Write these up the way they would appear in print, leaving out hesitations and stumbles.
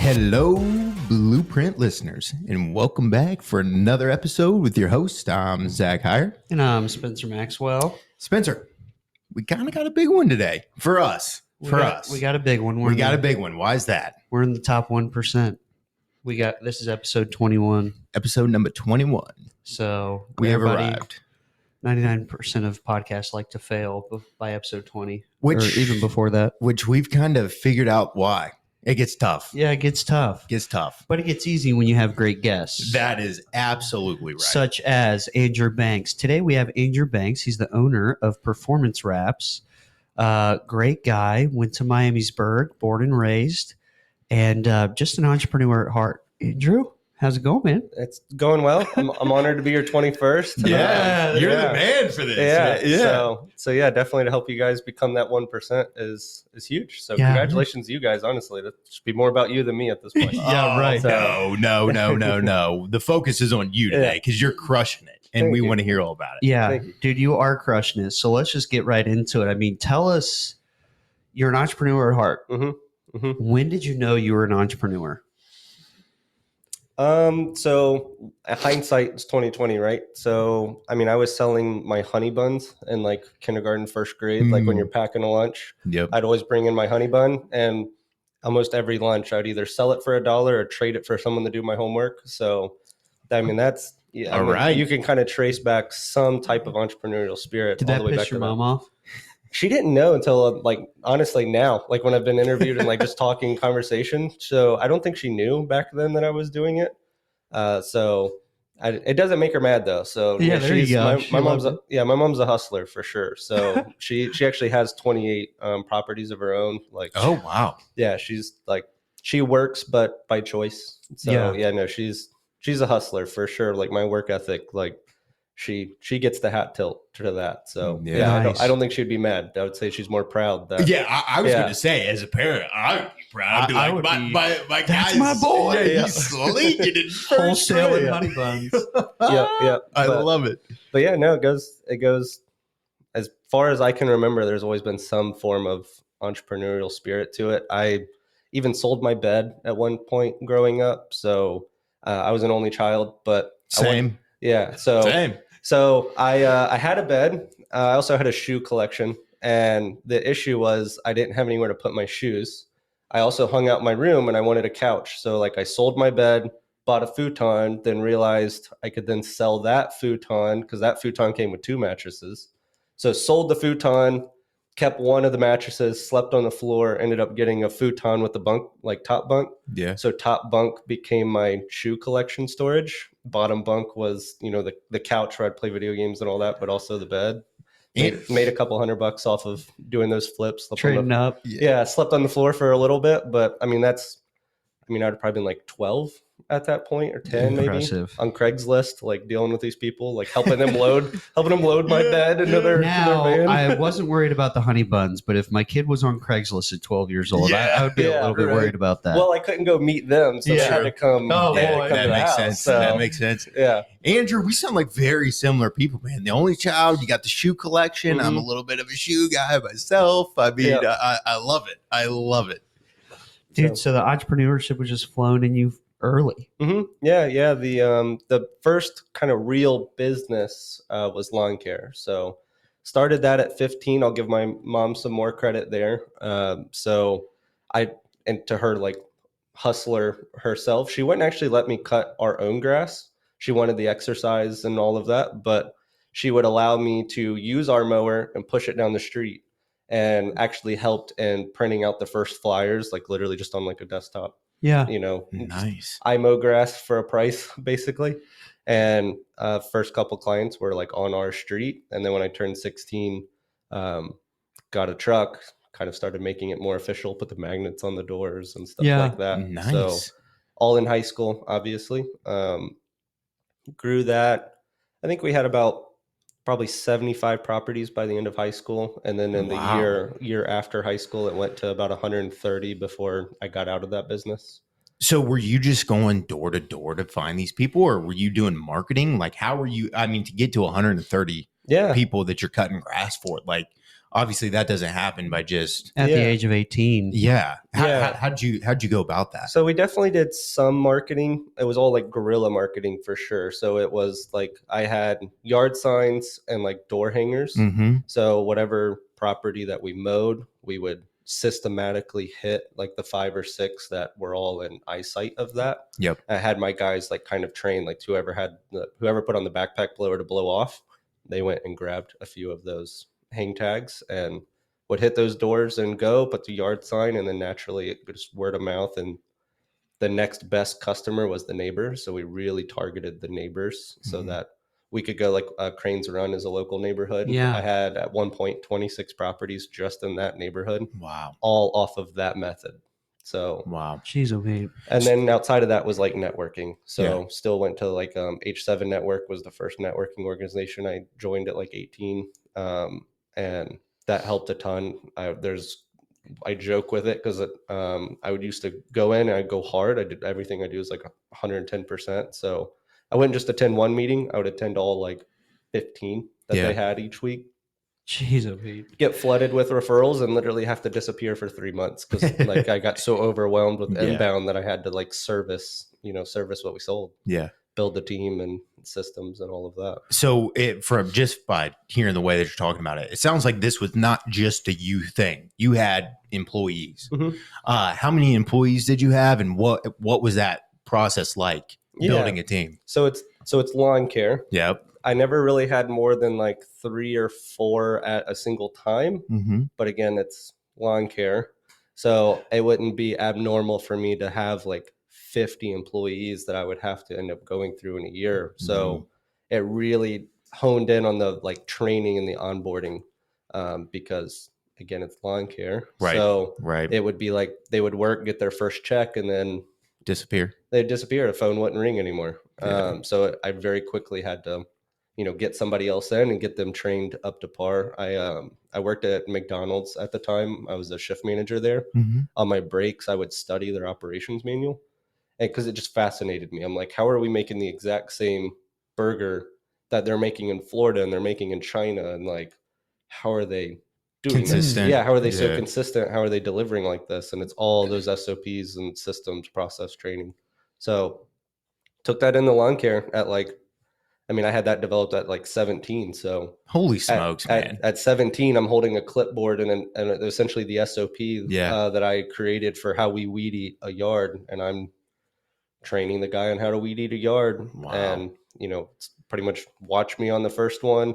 Hello, Blueprint listeners, and welcome back for another episode with your host. I'm Zach Heyer. And I'm Spencer Maxwell. Spencer, we kind of got a big one today for us. We got a big one. We got a big one. Why is that? We're in the top 1%. This is episode 21. Episode number 21. So We have arrived. 99% of podcasts like to fail by episode 20, Which, or even before that. Which we've kind of figured out why. It gets tough. Yeah, it gets tough. But it gets easy when you have great guests. That is absolutely right. Such as Andrew Banks. Today we have Andrew Banks. He's the owner of Performance Wraps. Great guy. Went to Miamisburg, born and raised, and just an entrepreneur at heart. Andrew, how's it going, man? It's going well. I'm honored to be your 21st. You're the man for this. Yeah. So yeah, definitely to help you guys become that 1% is huge. So congratulations to you guys. Honestly, that should be more about you than me at this point. Yeah, right. So, no. The focus is on you today because you're crushing it, and we want to hear all about it. Yeah, dude, you are crushing it. So let's just get right into it. I mean, tell us, you're an entrepreneur at heart. Mm-hmm. Mm-hmm. When did you know you were an entrepreneur? So hindsight is 2020, right? So, I mean, I was selling my honey buns in like kindergarten, first grade, like when you're packing a lunch. Yep. I'd always bring in my honey bun, and almost every lunch I'd either sell it for $1 or trade it for someone to do my homework. So, I mean, that's, right. You can kind of trace back some type of entrepreneurial spirit. Did all that the way piss back your to mom that. off? She didn't know until honestly now, like when I've been interviewed and like just talking conversation. So I don't think she knew back then that I was doing it. It doesn't make her mad though. So yeah, there you go. My mom's a hustler for sure. So she actually has 28 properties of her own. Like, oh wow, yeah, she's like, she works but by choice. So she's a hustler for sure. Like my work ethic, like she gets the hat tilt to that. So Nice. I don't think she'd be mad. I would say she's more proud that I was going to say, as a parent, I would be proud. I'd be I like, would my that's guy's, my boy. He's slinging it Wholesaling honey buns. yeah. I love it. But yeah, no, it goes as far as I can remember. There's always been some form of entrepreneurial spirit to it. I even sold my bed at one point growing up. So I was an only child, but Same. So I had a bed. I also had a shoe collection, and the issue was I didn't have anywhere to put my shoes. I also hung out my room, and I wanted a couch. So like I sold my bed, bought a futon, then realized I could then sell that futon because that futon came with 2 mattresses. So sold the futon, kept one of the mattresses, slept on the floor, ended up getting a futon with the bunk, like top bunk. Yeah. So top bunk became my shoe collection storage. Bottom bunk was, the couch where I'd play video games and all that, but also the bed. Made a couple $100 off of doing those flips. Trading up. Yeah, slept on the floor for a little bit, but I'd probably been like 12 at that point or 10 Impressive. maybe on Craigslist, like dealing with these people, like helping them load my bed into their van. I wasn't worried about the honey buns, but if my kid was on Craigslist at 12 years old, I would be a little bit worried about that. Well, I couldn't go meet them, so they had to come. That makes sense. So, that makes sense. Yeah. Andrew, we sound like very similar people, man. The only child, you got the shoe collection. I'm a little bit of a shoe guy myself. I mean, I love it. I love it. Dude, so the entrepreneurship was just flown in you early. Mm-hmm. Yeah. The first kind of real business was lawn care. So started that at 15. I'll give my mom some more credit there. And to her, like hustler herself, she wouldn't actually let me cut our own grass. She wanted the exercise and all of that, but she would allow me to use our mower and push it down the street, and actually helped in printing out the first flyers, like literally just on like a desktop. Yeah. Nice. I mow grass for a price, basically. And first couple clients were like on our street. And then when I turned 16, got a truck, kind of started making it more official, put the magnets on the doors and stuff like that. Nice. So all in high school, obviously. Grew that. I think we had about probably 75 properties by the end of high school. And then in the year after high school, it went to about 130 before I got out of that business. So were you just going door to door to find these people, or were you doing marketing? Like, how were you, to get to 130 people that you're cutting grass for? Like, obviously that doesn't happen by just At the Yeah. age of 18. yeah. Yeah. How'd you go about that? So we definitely did some marketing. It was all like guerrilla marketing for sure. So it was like I had yard signs and like door hangers. Mm-hmm. So whatever property that we mowed, we would systematically hit like the 5 or 6 that were all in eyesight of that. Yep. I had my guys like kind of trained, like whoever put on the backpack blower to blow off, they went and grabbed a few of those hang tags and would hit those doors and go, put the yard sign, and then naturally it just word of mouth. And the next best customer was the neighbor. So we really targeted the neighbors so Mhm. that we could go like Cranes Run is a local neighborhood. Yeah. I had at one point 26 properties just in that neighborhood, Wow. all off of that method. So, Wow. Jeez, okay. and then outside of that was like networking. So still went to like H7 Network was the first networking organization I joined at like 18. And that helped a ton. I joke with it because I would used to go in and I'd go hard. I did everything I do is like 110%. So I wouldn't just attend one meeting. I would attend all like 15 that Yeah. they had each week. Jeez, okay. Get flooded with referrals and literally have to disappear for 3 months because like I got so overwhelmed with Yeah. inbound that I had to like service what we sold, Yeah. build the team and systems and all of that. So from just by hearing the way that you're talking about it, it sounds like this was not just a you thing. You had employees. Mhm. How many employees did you have, and what was that process like building a team? So it's lawn care. Yep. I never really had more than like 3 or 4 at a single time. Mm-hmm. But again, it's lawn care. So it wouldn't be abnormal for me to have like 50 employees that I would have to end up going through in a year. So it really honed in on the like training and the onboarding because again, it's lawn care. Right. So Right. it would be like they would work, get their first check, and then Disappear. they'd disappear. The phone wouldn't ring anymore. Yeah. So I very quickly had to get somebody else in and get them trained up to par. I worked at McDonald's at the time. I was a shift manager there. Mm-hmm. On my breaks, I would study their operations manual, and because it just fascinated me. I'm like, how are we making the exact same burger that they're making in Florida and they're making in China, and like, how are they doing Consistent. this? Yeah, how are they so Yeah. consistent? How are they delivering like this? And it's all those SOPs and systems, process training. So took that in the lawn care at like, I had that developed at like 17. So Holy smokes, man. at 17, I'm holding a clipboard and essentially the SOP Yeah. that I created for how we weed eat a yard. And I'm training the guy on how to weed eat a yard. Wow. And, it's pretty much watch me on the first one.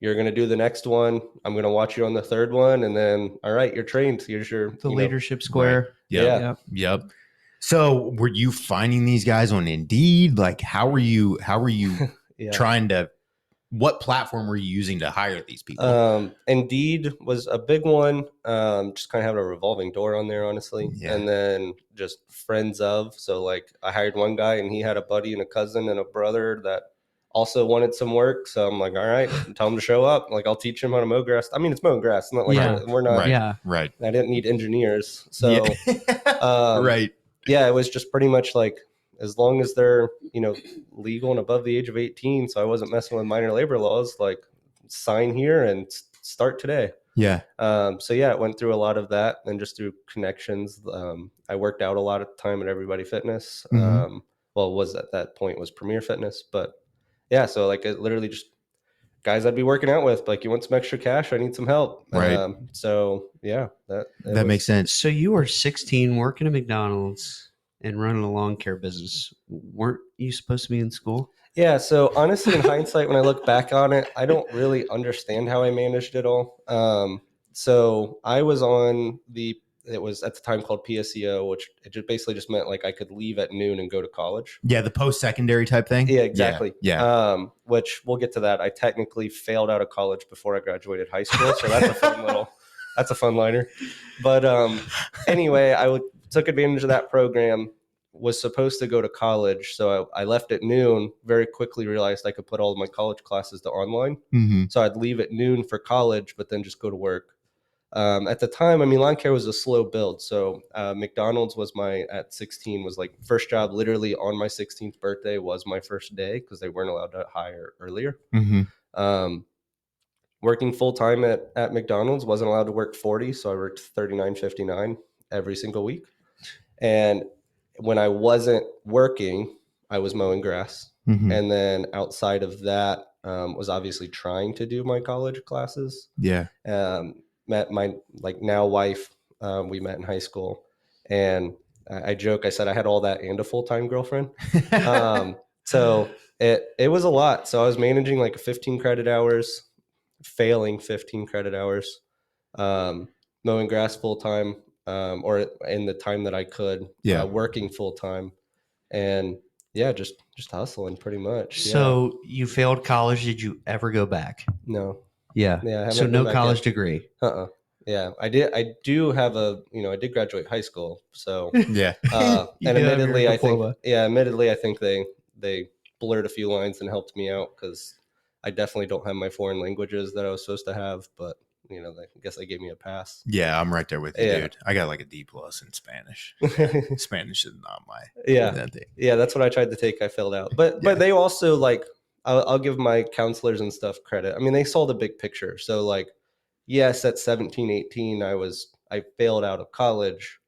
You're going to do the next one. I'm going to watch you on the third one. And then, all right, you're trained. Here's your Leadership square. Yep. Yep. So were you finding these guys on Indeed? Like, how were you trying to, what platform were you using to hire these people? Indeed was a big one. Just kind of having a revolving door on there, honestly. Yeah. And then just friends of. So like I hired one guy and he had a buddy and a cousin and a brother that also wanted some work. So I'm like, all right, tell him to show up. Like I'll teach him how to mow grass. It's mowing grass. It's not like we're not. Right. Yeah. Right. I didn't need engineers. So right. yeah, it was just pretty much like as long as they're legal and above the age of 18. So I wasn't messing with minor labor laws. Like sign here and start today. Yeah. So yeah, it went through a lot of that and just through connections. I worked out a lot of the time at Everybody Fitness. Mhm. Was at that point was Premier Fitness, but yeah, so like it literally just guys I'd be working out with, like, you want some extra cash? I need some help. Right. So yeah, That makes sense. So you were 16 working at McDonald's and running a lawn care business. Weren't you supposed to be in school? Yeah. So honestly, in hindsight, when I look back on it, I don't really understand how I managed it all. So I was on it was at the time called PSEO, which it just basically just meant like I could leave at noon and go to college. Yeah, the post-secondary type thing. Yeah, exactly. Yeah. Which we'll get to that. I technically failed out of college before I graduated high school, so that's a fun liner. But anyway, took advantage of that program. Was supposed to go to college, so I left at noon. Very quickly realized I could put all of my college classes to online. Mm-hmm. So I'd leave at noon for college, but then just go to work. At the time, lawn care was a slow build. So McDonald's was at 16 was like first job. Literally on my 16th birthday was my first day because they weren't allowed to hire earlier. Mm-hmm. working full time at McDonald's, wasn't allowed to work 40. So I worked 39.59 every single week. And when I wasn't working, I was mowing grass. Mhm. And then outside of that, was obviously trying to do my college classes. Yeah. Met my now wife. We met in high school, and I joke. I said I had all that and a full-time girlfriend. So it was a lot. So I was managing like 15 credit hours, failing 15 credit hours, mowing grass full time, or in the time that I could, working full time, and just hustling pretty much. So you failed college. Did you ever go back? No. Yeah. I haven't So been no back college yet. degree. Yeah, I do have I did graduate high school. So Yeah. and admittedly, I think they blurred a few lines and helped me out, because I definitely don't have my foreign languages that I was supposed to have, but I guess they gave me a pass. Yeah, I'm right there with you, dude. I got like a D+ in Spanish. Spanish is not my thing. Yeah, that's what I tried to take. I failed out, but they also I'll give my counselors and stuff credit. I mean, they saw the big picture. So yes, at 17, 18, I failed out of college,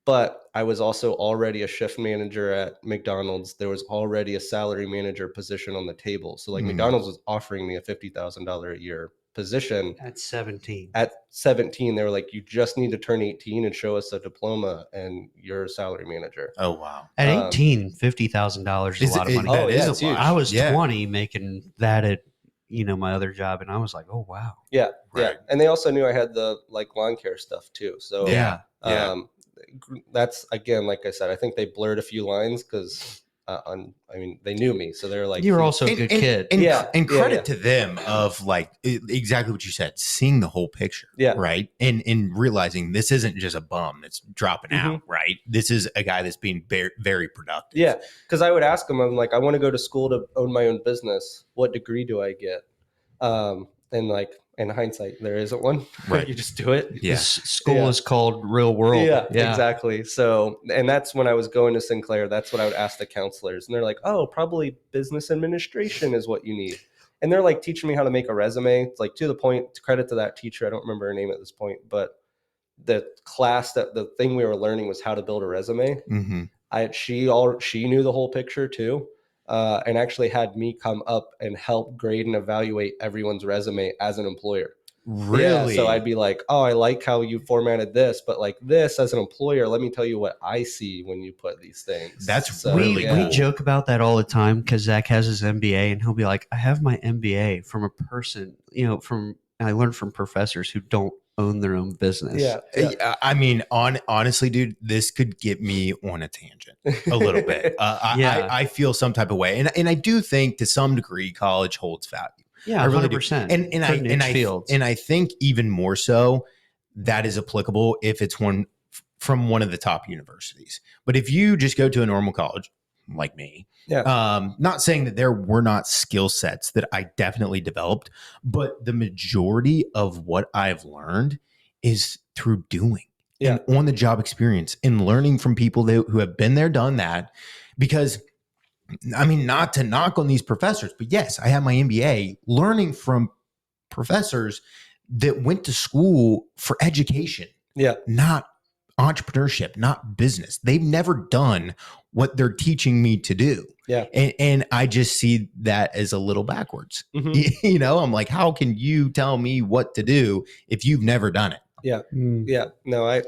but I was also already a shift manager at McDonald's. There was already a salary manager position on the table. So McDonald's was offering me a $50,000 a year position at 17. At 17, they were like, you just need to turn 18 and show us a diploma, and you're a salary manager. Oh, wow. At 18, $50,000 is a lot of money. It's huge. I was 20 making that at my other job, and I was like, oh, wow. Yeah. Right. Yeah. And they also knew I had the lawn care stuff too. So that's, again, like I said, I think they blurred a few lines because they knew me, so they're like, you were also a good kid. And credit to them of exactly what you said, seeing the whole picture. Yeah. Right. And realizing this isn't just a bum that's dropping out. Right. This is a guy that's being very, very productive. Yeah. Because I would ask them, I'm like, I want to go to school to own my own business. What degree do I get? And in hindsight, there isn't one. Right. You just do it. Yeah. School is called real world. Yeah, exactly. So, and that's when I was going to Sinclair. That's what I would ask the counselors. And they're like, oh, probably business administration is what you need. And they're teaching me how to make a resume. It's to the point, credit to that teacher. I don't remember her name at this point, but the class, the thing we were learning was how to build a resume. Mm-hmm. She knew the whole picture too. And actually had me come up and help grade and evaluate everyone's resume as an employer. Really? Yeah, so I'd be like, oh, I like how you formatted this, but this as an employer, let me tell you what I see when you put these things. That's really cool. We joke about that all the time because Zach has his MBA, and he'll be like, I have my MBA from a person, I learned from professors who don't own their own business. Yeah. I mean, honestly, dude, this could get me on a tangent a little bit. I feel some type of way. And I do think to some degree college holds value. Yeah, I really 100%. do. And I think even more so that is applicable if it's from one of the top universities. But if you just go to a normal college like me, not saying that there were not skill sets that I definitely developed, but the majority of what I've learned is through doing and on the job experience and learning from people who have been there, done that. Because I mean, not to knock on these professors, but yes, I have my MBA learning from professors that went to school for education, not entrepreneurship, not business. They've never done what they're teaching me to do. Yeah. And I just see that as a little backwards. Mm-hmm. I'm like, how can you tell me what to do if you've never done it? Yeah. Yeah. No,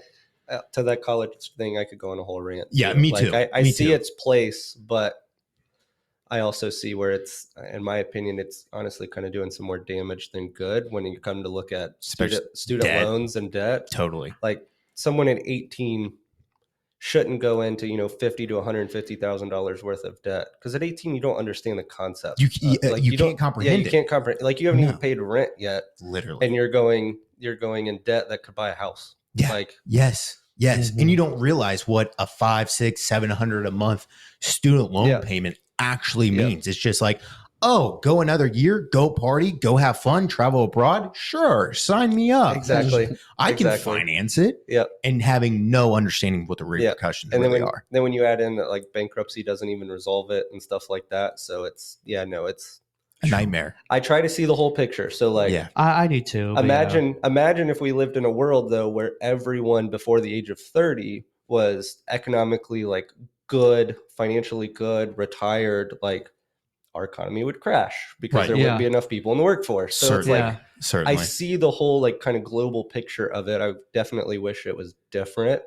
to that college thing, I could go on a whole rant. Yeah, me too. I see its place, but I also see where it's, in my opinion, it's honestly kind of doing some more damage than good when you come to look at student loans and debt. Totally. Someone at 18 shouldn't go into, $50,000 to $150,000 worth of debt, because at 18 you don't understand the concept. You can't comprehend. Yeah, you can't comprehend. You haven't even paid rent yet, literally, and you're going in debt that could buy a house. Yeah. Yes. Mm-hmm. And you don't realize what a $500, $600, $700 a month student loan payment actually means. It's just go another year, go party, go have fun, travel abroad. Sure. Sign me up. Exactly. I can finance it. Yep. And having no understanding of what the repercussions really are. Then when you add in that bankruptcy doesn't even resolve it and stuff like that. So it's, a nightmare. I try to see the whole picture. So like, I do too. Imagine if we lived in a world though, where everyone before the age of 30 was economically like good, financially good, retired, like our economy would crash because there wouldn't be enough people in the workforce. So it's like, certainly. I see the whole like kind of global picture of it. I definitely wish it was different,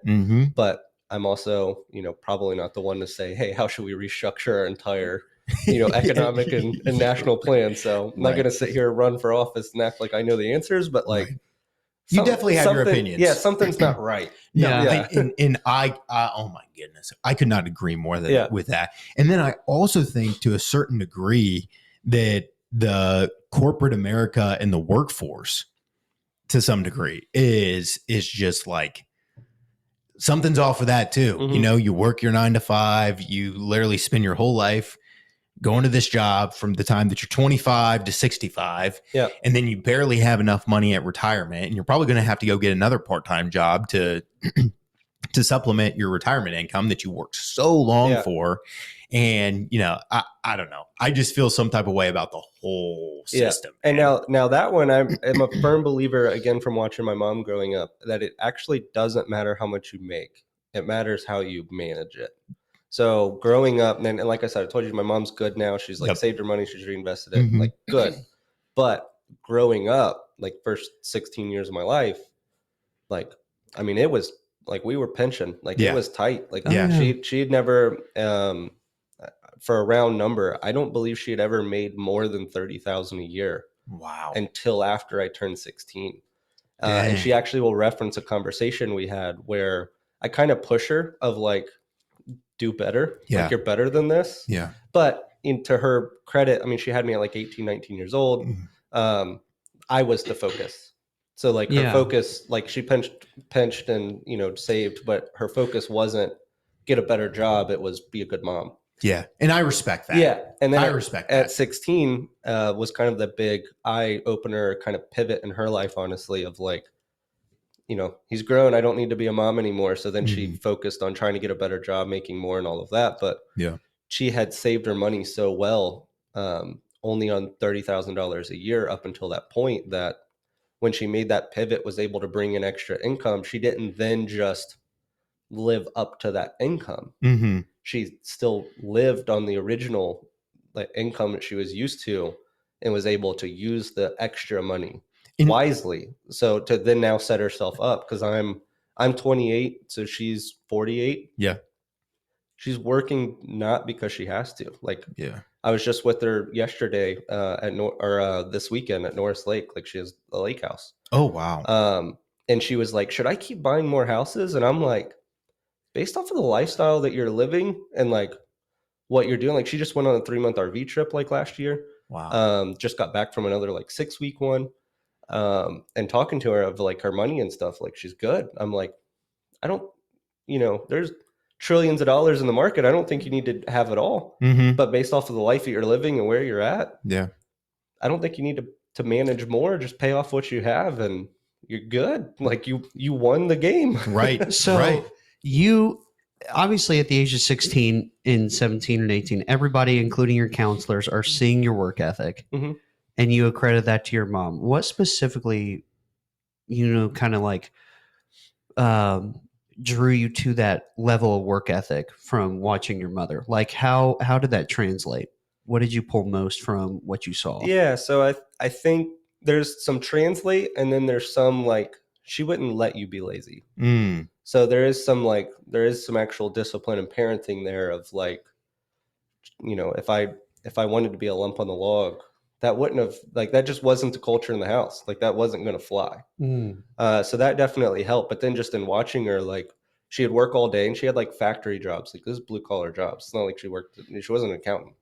but I'm also, probably not the one to say, hey, how should we restructure our entire, economic and national plan? So I'm not going to sit here and run for office and act like I know the ansers, but like, you definitely have your opinions. Yeah, something's not right. And I oh my goodness, I could not agree more with that. And then I also think, to a certain degree, that the corporate America and the workforce, to some degree, is just like something's off with that too. You work your 9 to 5, you literally spend your whole life going to this job from the time that you're 25 to 65. Yeah. And then you barely have enough money at retirement. And you're probably going to have to go get another part-time job to supplement your retirement income that you worked so long for. And, I don't know. I just feel some type of way about the whole system. And now that one, I'm a firm believer, again, from watching my mom growing up, that it actually doesn't matter how much you make. It matters how you manage it. So growing up, and like I said, I told you my mom's good now. She's like saved her money. She's reinvested it. Like good. But growing up, like first 16 years of my life, like, I mean, it was like we were pension. Like it was tight. Like she had never, for a round number, I don't believe she had ever made more than $30,000 a year. Wow. Until after I turned 16. And she actually will reference a conversation we had where I kind of push her of like, do better. Like you're better than this. Yeah. But to her credit, I mean, she had me at like 18, 19 years old. I was the focus. So like her focus, like she pinched and, saved, but her focus wasn't get a better job. It was be a good mom. Yeah. And I respect that. Yeah. And then I respect at that. 16 was kind of the big eye opener kind of pivot in her life, honestly, of like, he's grown. I don't need to be a mom anymore. So then she focused on trying to get a better job, making more and all of that. But she had saved her money so well, only on $30,000 a year up until that point, that when she made that pivot, was able to bring in extra income. She didn't then just live up to that income. She still lived on the original income that she was used to, and was able to use the extra money wisely. So to then now set herself up, because I'm 28, so she's 48. Yeah. She's working not because she has to. Like, I was just with her yesterday this weekend at Norris Lake. Like, she has a lake house. Oh, wow. And she was like, should I keep buying more houses? And I'm like, based off of the lifestyle that you're living and like what you're doing, like she just went on a 3-month RV trip like last year. Wow. Just got back from another like 6-week one. And talking to her of like her money and stuff, like she's good. I'm like, I don't, there's trillions of dollars in the market. I don't think you need to have it all, but based off of the life that you're living and where you're at, I don't think you need to manage more. Just pay off what you have and you're good. Like you won the game. Right. So you obviously at the age of 16 and 17 and 18, everybody, including your counselors, are seeing your work ethic. And you accredit that to your mom. What specifically, kind of like drew you to that level of work ethic from watching your mother? Like how did that translate? What did you pull most from what you saw? Yeah, so I think there's some translate, and then there's some like she wouldn't let you be lazy. So there is some actual discipline and parenting there of like, if I wanted to be a lump on the log, that wouldn't have, like, that just wasn't the culture in the house. Like that wasn't going to fly. So that definitely helped. But then just in watching her, like she had work all day and she had like factory jobs, like this is blue collar jobs. It's not like she wasn't an accountant.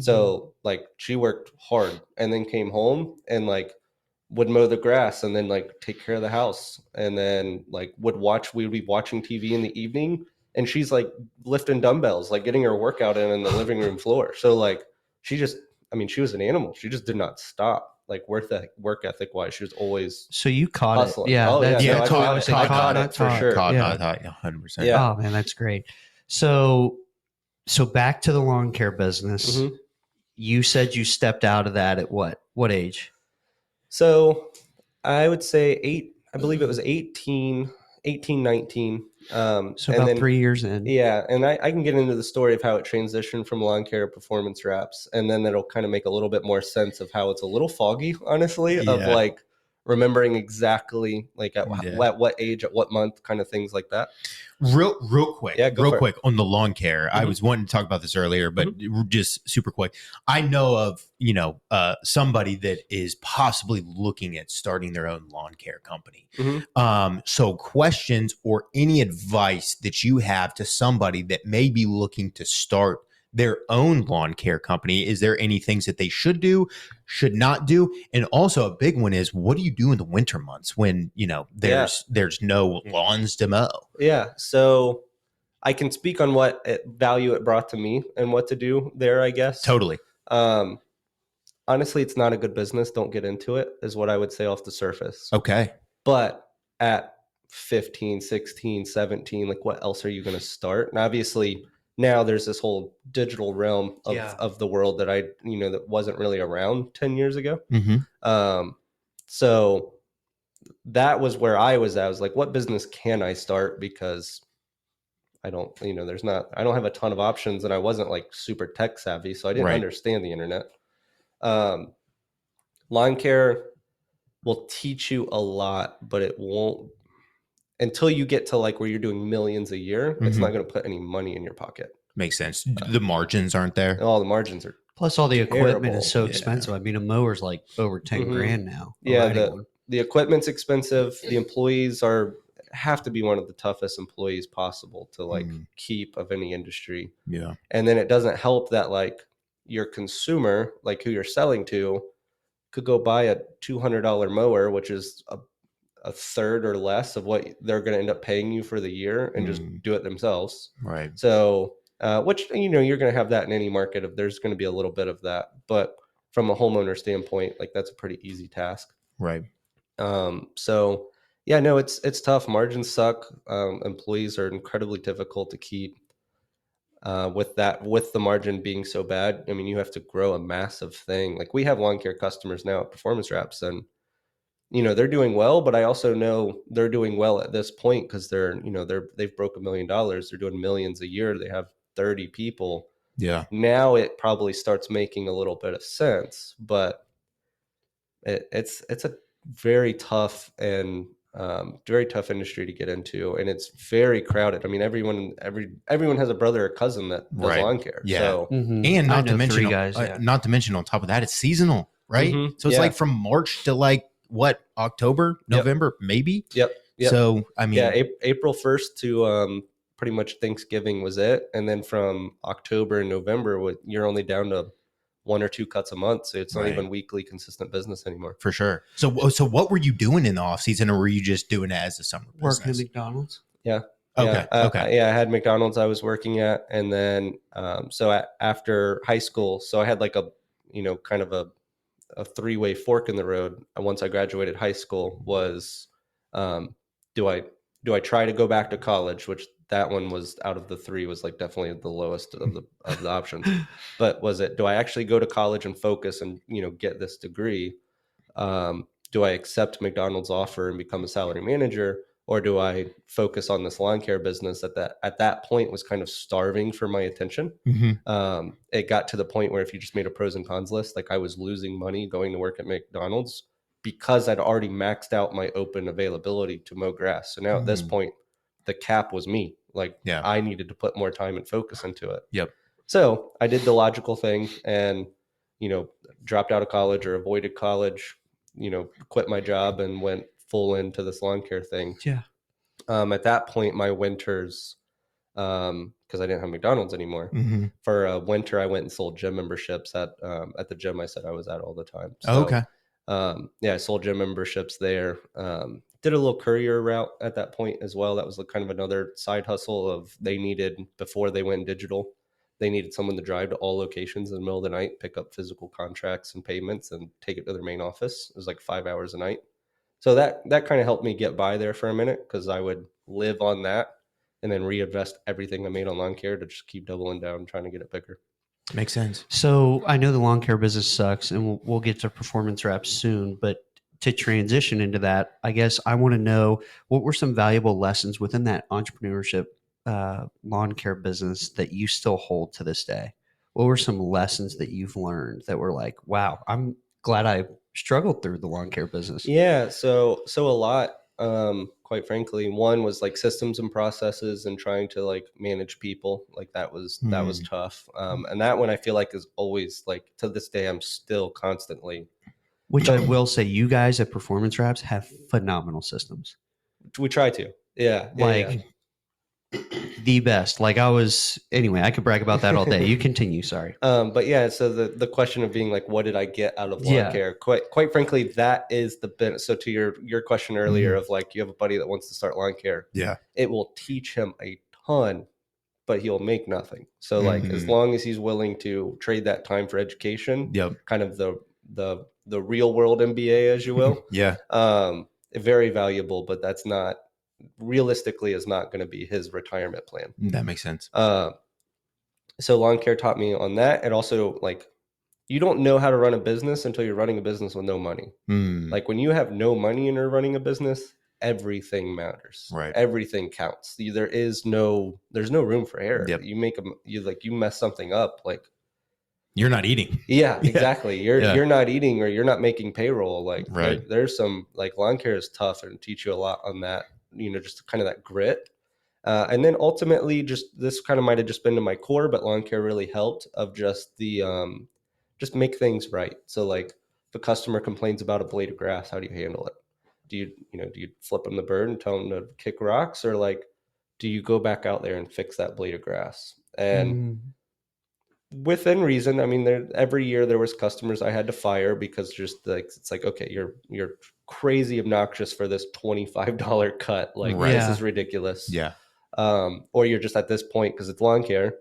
So like she worked hard and then came home and like would mow the grass and then like take care of the house. And then like we'd be watching TV in the evening and she's like lifting dumbbells, like getting her workout in the living room floor. So like she was an animal. She just did not stop. Like work ethic wise, she was always. So you caught hustling. it, yeah. Oh, yeah. Yeah, no, totally. I caught it for sure. Caught, 100%. Yeah. Oh man, that's great. So back to the lawn care business. you said you stepped out of that at what age? So I would say I believe it was 18, 19. So and about then 3 years in. Yeah, and I can get into the story of how it transitioned from lawn care to performance wraps, and then that'll kind of make a little bit more sense of how it's a little foggy, honestly, of Yeah. like remembering exactly like at Yeah. what age, at what month, kind of things like that. Real quick, Yeah, go real for it. quick on the lawn care. I Mhm. was wanting to talk about this earlier, but just super quick. I know of, somebody that is possibly looking at starting their own lawn care company. So questions or any advice that you have to somebody that may be looking to start their own lawn care company, is there any things that they should do, should not do? And also a big one is, what do you do in the winter months when, there's no lawns to mow? Yeah, so I can speak on what value it brought to me and what to do there, I guess. Totally. Honestly, it's not a good business. Don't get into it, is what I would say off the surface. Okay. But at 15, 16, 17, like what else are you going to start? And obviously now there's this whole digital realm of the world that that wasn't really around 10 years ago. So that was where I was at. I was like, what business can I start? Because I don't have a ton of options, and I wasn't like super tech savvy, so I didn't understand the internet. Lawn care will teach you a lot, but it won't, until you get to like where you're doing millions a year, it's not going to put any money in your pocket. Makes sense. The margins aren't there. All the margins are Plus all the equipment terrible. is so expensive. I mean, a mower's like over 10 grand now. Yeah, the equipment's expensive. The employees have to be one of the toughest employees possible to like keep of any industry. Yeah. And then it doesn't help that like your consumer, like who you're selling to, could go buy a $200 mower, which is a third or less of what they're going to end up paying you for the year, and just do it themselves. Right. So, which, you're going to have that in any market. If there's going to be a little bit of that, but from a homeowner standpoint, like that's a pretty easy task. Right. So yeah, no, it's tough. Margins suck. Employees are incredibly difficult to keep. With the margin being so bad, I mean, you have to grow a massive thing. Like we have lawn care customers now at Performance Wraps, and they're doing well, but I also know they're doing well at this point because they've broke $1 million. They're doing millions a year. They have 30 people. Yeah. Now it probably starts making a little bit of sense, but it's a very tough and very tough industry to get into, and it's very crowded. I mean, everyone has a brother or cousin that does lawn care. Yeah. So, and not to mention, not to mention on top of that, it's seasonal, right? So it's like from March to like October, November, maybe. Yep. So I mean, April 1st to pretty much Thanksgiving was it, and then from October and November, you're only down to 1 or 2 cuts a month, so it's not even weekly consistent business anymore. For sure. So what were you doing in the off season, or were you just doing it as a summer business? Working at McDonald's. Yeah. Okay. Okay. I had McDonald's I was working at, and then after high school, so I had like a kind of a three-way fork in the road. Once I graduated high school, was do I try to go back to college, which that one was out of the three was like definitely the lowest of the options. But do I actually go to college and focus and get this degree? Do I accept McDonald's offer and become a salary manager, or do I focus on this lawn care business at that point was kind of starving for my attention? It got to the point where if you just made a pros and cons list, like I was losing money going to work at McDonald's because I'd already maxed out my open availability to mow grass. So now at this point, the cap was me. Like I needed to put more time and focus into it. Yep. So I did the logical thing and, dropped out of college or avoided college, quit my job and went full into this lawn care thing. Yeah. At that point, my winters, because I didn't have McDonald's anymore. For a winter, I went and sold gym memberships at the gym I said I was at all the time. So, okay. I sold gym memberships there. Did a little courier route at that point as well. That was kind of another side hustle of before they went digital, they needed someone to drive to all locations in the middle of the night, pick up physical contracts and payments and take it to their main office. It was like 5 hours a night. So that kind of helped me get by there for a minute because I would live on that and then reinvest everything I made on lawn care to just keep doubling down, trying to get it bigger. Makes sense. So I know the lawn care business sucks, and we'll get to performance wraps soon. But to transition into that, I guess I want to know what were some valuable lessons within that entrepreneurship lawn care business that you still hold to this day? What were some lessons that you've learned that were like, wow, I'm glad I struggled through the lawn care business? Yeah, so a lot. Quite frankly, one was like systems and processes and trying to like manage people. Like that was tough. And that one I feel like is always like to this day I'm still constantly. Which I will say, you guys at Performance Wraps have phenomenal systems. We try to. Yeah. Like the best. Like anyway, I could brag about that all day. You continue, sorry. But yeah, so the question of being like, what did I get out of lawn care? Quite frankly, that is the benefit. So to your question earlier of like, you have a buddy that wants to start lawn care. Yeah. It will teach him a ton, but he'll make nothing. So like, as long as he's willing to trade that time for education, kind of the real world MBA, as you will. Yeah. Very valuable, but that's not realistically is not going to be his retirement plan. That makes sense. So lawn care taught me on that. And also like, you don't know how to run a business until you're running a business with no money. Like when you have no money and you're running a business, everything matters. Right. Everything counts. There's no room for error. Yep. You mess something up, like you're not eating. Yeah, exactly. You're not eating or you're not making payroll. Like right. There's some like lawn care is tough and teach you a lot on that, just kind of that grit. And then ultimately just this kind of might've just been to my core, but lawn care really helped of just the, just make things right. So like if a customer complains about a blade of grass, how do you handle it? Do you flip them the bird and tell them to kick rocks, or like, do you go back out there and fix that blade of grass? And within reason, I mean, every year there was customers I had to fire because just like, it's like, okay, you're crazy obnoxious for this $25 cut. Like this is ridiculous. Yeah. Or you're just at this point, because it's lawn care,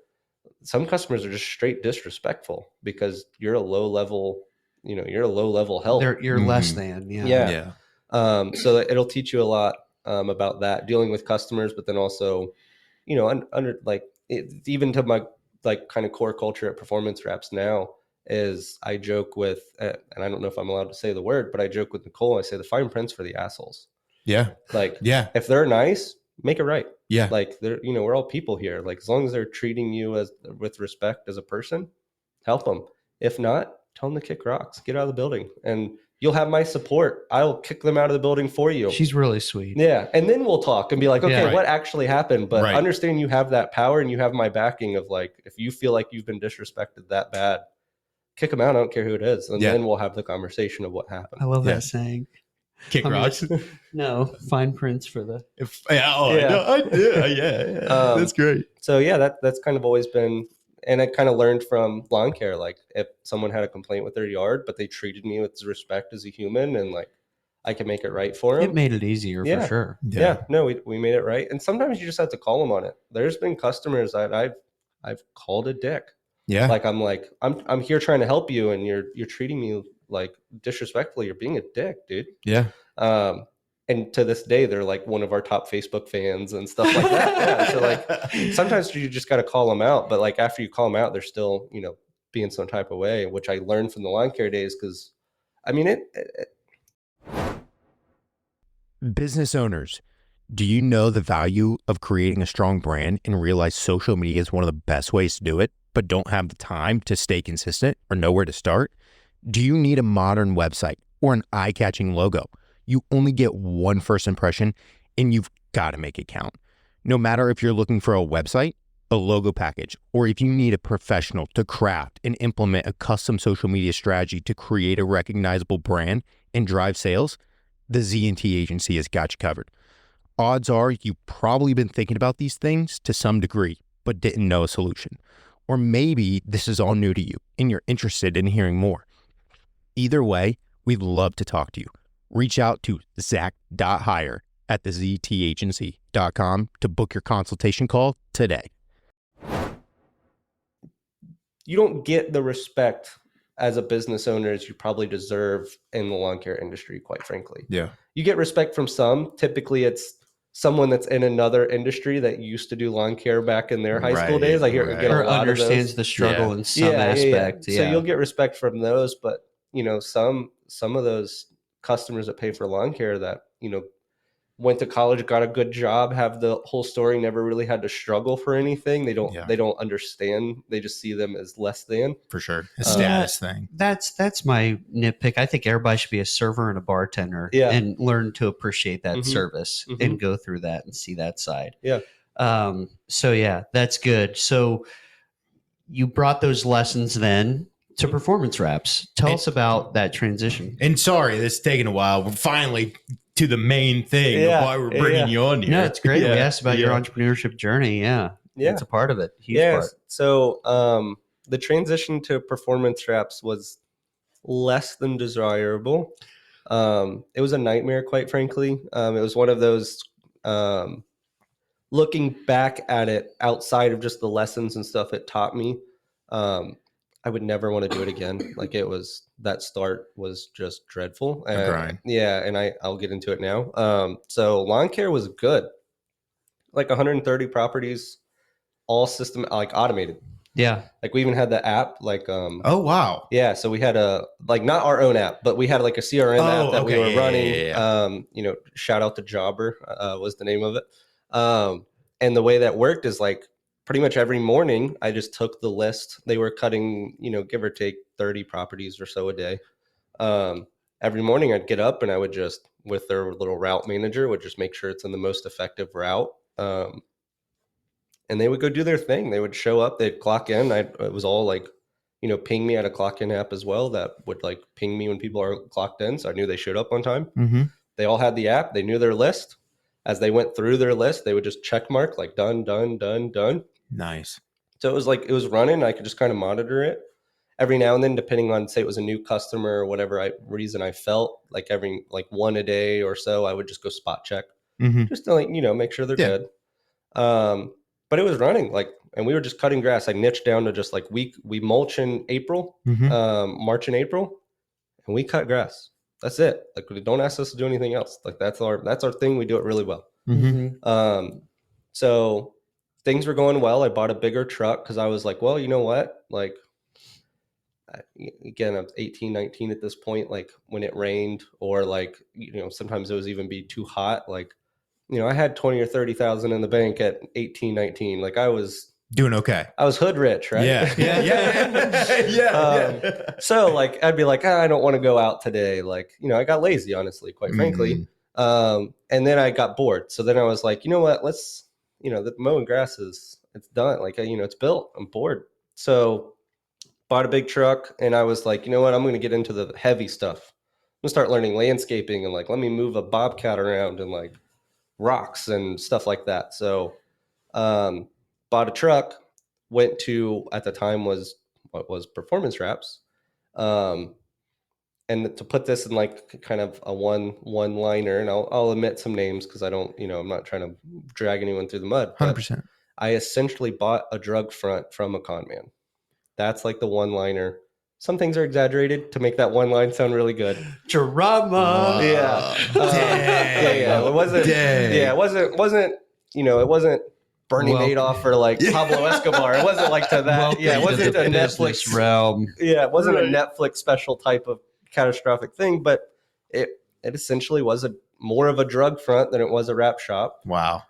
some customers are just straight disrespectful because you're a low level help. You're less than. Yeah. So it'll teach you a lot about that, dealing with customers, but then also, under like even to my like kind of core culture at Performance Wraps now is I joke with, and I don't know if I'm allowed to say the word, but I joke with Nicole. I say the fine print's for the assholes. Yeah. Like, if they're nice, make it right. Yeah. Like they're, we're all people here. Like as long as they're treating you with respect as a person, help them. If not, tell them to kick rocks, get out of the building, and you'll have my support. I'll kick them out of the building for you. She's really sweet. Yeah. And then we'll talk and be like, okay, what actually happened? But understand you have that power and you have my backing of like, if you feel like you've been disrespected that bad, kick them out. I don't care who it is. And then we'll have the conversation of what happened. I love that saying. Kick rocks? No, fine prints for the. That's great. So that's kind of always been, and I kind of learned from lawn care, like if someone had a complaint with their yard, but they treated me with respect as a human and like I can make it right for them. It made it easier for sure. Yeah. No, we made it right. And sometimes you just have to call them on it. There's been customers that I've called a dick. Yeah. Like I'm here trying to help you and you're treating me like disrespectfully. You're being a dick, dude. Yeah. And to this day, they're like one of our top Facebook fans and stuff like that. So like sometimes you just got to call them out. But like after you call them out, they're still, being some type of way, which I learned from the lawn care days. Cause I mean, Business owners, do you know the value of creating a strong brand and realize social media is one of the best ways to do it, but don't have the time to stay consistent or know where to start? Do you need a modern website or an eye-catching logo? You only get one first impression and you've got to make it count. No matter if you're looking for a website, a logo package, or if you need a professional to craft and implement a custom social media strategy to create a recognizable brand and drive sales, the Z&T agency has got you covered. Odds are you've probably been thinking about these things to some degree, but didn't know a solution. Or maybe this is all new to you and you're interested in hearing more. Either way, we'd love to talk to you. Reach out to zach.hire@theztagency.com to book your consultation call today. You don't get the respect as a business owner as you probably deserve in the lawn care industry, quite frankly. Yeah. You get respect from some. Typically it's someone that's in another industry that used to do lawn care back in their high school days. I hear get a or lot understands of those. the struggle in some aspect. So you'll get respect from those, but some of those customers that pay for lawn care that went to college, got a good job, have the whole story, never really had to struggle for anything. They don't understand. They just see them as less than. For sure. A status thing. That's my nitpick. I think everybody should be a server and a bartender and learn to appreciate that service and go through that and see that side. Yeah. So yeah, that's good. So you brought those lessons then to performance wraps. Tell us about that transition. And sorry, this is taking a while. We're finally to the main thing of why we're bringing you on here. No, it's great. We asked about your entrepreneurship journey. Yeah. It's a part of it. Huge part. So the transition to performance wraps was less than desirable. It was a nightmare, quite frankly. It was one of those, looking back at it outside of just the lessons and stuff it taught me, I would never want to do it again. Like that start was just dreadful. And, and I'll get into it now. So lawn care was good. Like 130 properties, all system, like automated. Yeah. Like we even had the app, like, oh, wow. Yeah. So we had not our own app, but we had like a CRM app that we were running. Shout out to Jobber, was the name of it. And the way that worked is like, pretty much every morning, I just took the list. They were cutting, give or take 30 properties or so a day. Every morning I'd get up and I would just, with their little route manager, would just make sure it's in the most effective route. And they would go do their thing. They would show up, they'd clock in. It was all like, ping me at a clock in app as well. That would like ping me when people are clocked in. So I knew they showed up on time. Mm-hmm. They all had the app. They knew their list. As they went through their list, they would just check mark like done, done, done, done. Nice. So it was running. I could just kind of monitor it every now and then, depending on, say it was a new customer or whatever reason I felt like every like one a day or so, I would just go spot check just to make sure they're good. But it was running and we were just cutting grass. I niched down to just like we mulch in April, March and April, and we cut grass. That's it. Like don't ask us to do anything else. Like that's our thing. We do it really well. Mm-hmm. So things were going well. I bought a bigger truck because I was like, well, you know what? Like, again, I'm 18, 19 at this point. Like when it rained or like, sometimes it was even be too hot. Like, I had 20 or 30,000 in the bank at 18, 19. Like I was doing okay. I was hood rich, right? Yeah. So like, I'd be like, I don't want to go out today. Like, I got lazy, honestly, quite frankly. And then I got bored. So then I was like, you know what, let's, the mowing grass it's done. Like, it's built. I'm bored. So bought a big truck and I was like, you know what, I'm going to get into the heavy stuff. I'm going to start learning landscaping and like, let me move a bobcat around and like rocks and stuff like that. So, bought a truck, went to, at the time was what was Performance Wraps. And to put this in like kind of a one liner, and I'll omit some names because I don't, I'm not trying to drag anyone through the mud. 100%. I essentially bought a drug front from a con man. That's like the one liner. Some things are exaggerated to make that one line sound really good. Drama. Wow. Yeah. It wasn't. Dang. Yeah, it wasn't. It wasn't Bernie Madoff or like Pablo Escobar. It wasn't like to that. It wasn't a Netflix realm. Yeah, it wasn't a Netflix special type of catastrophic thing, but it essentially was more of a drug front than it was a wrap shop. Wow.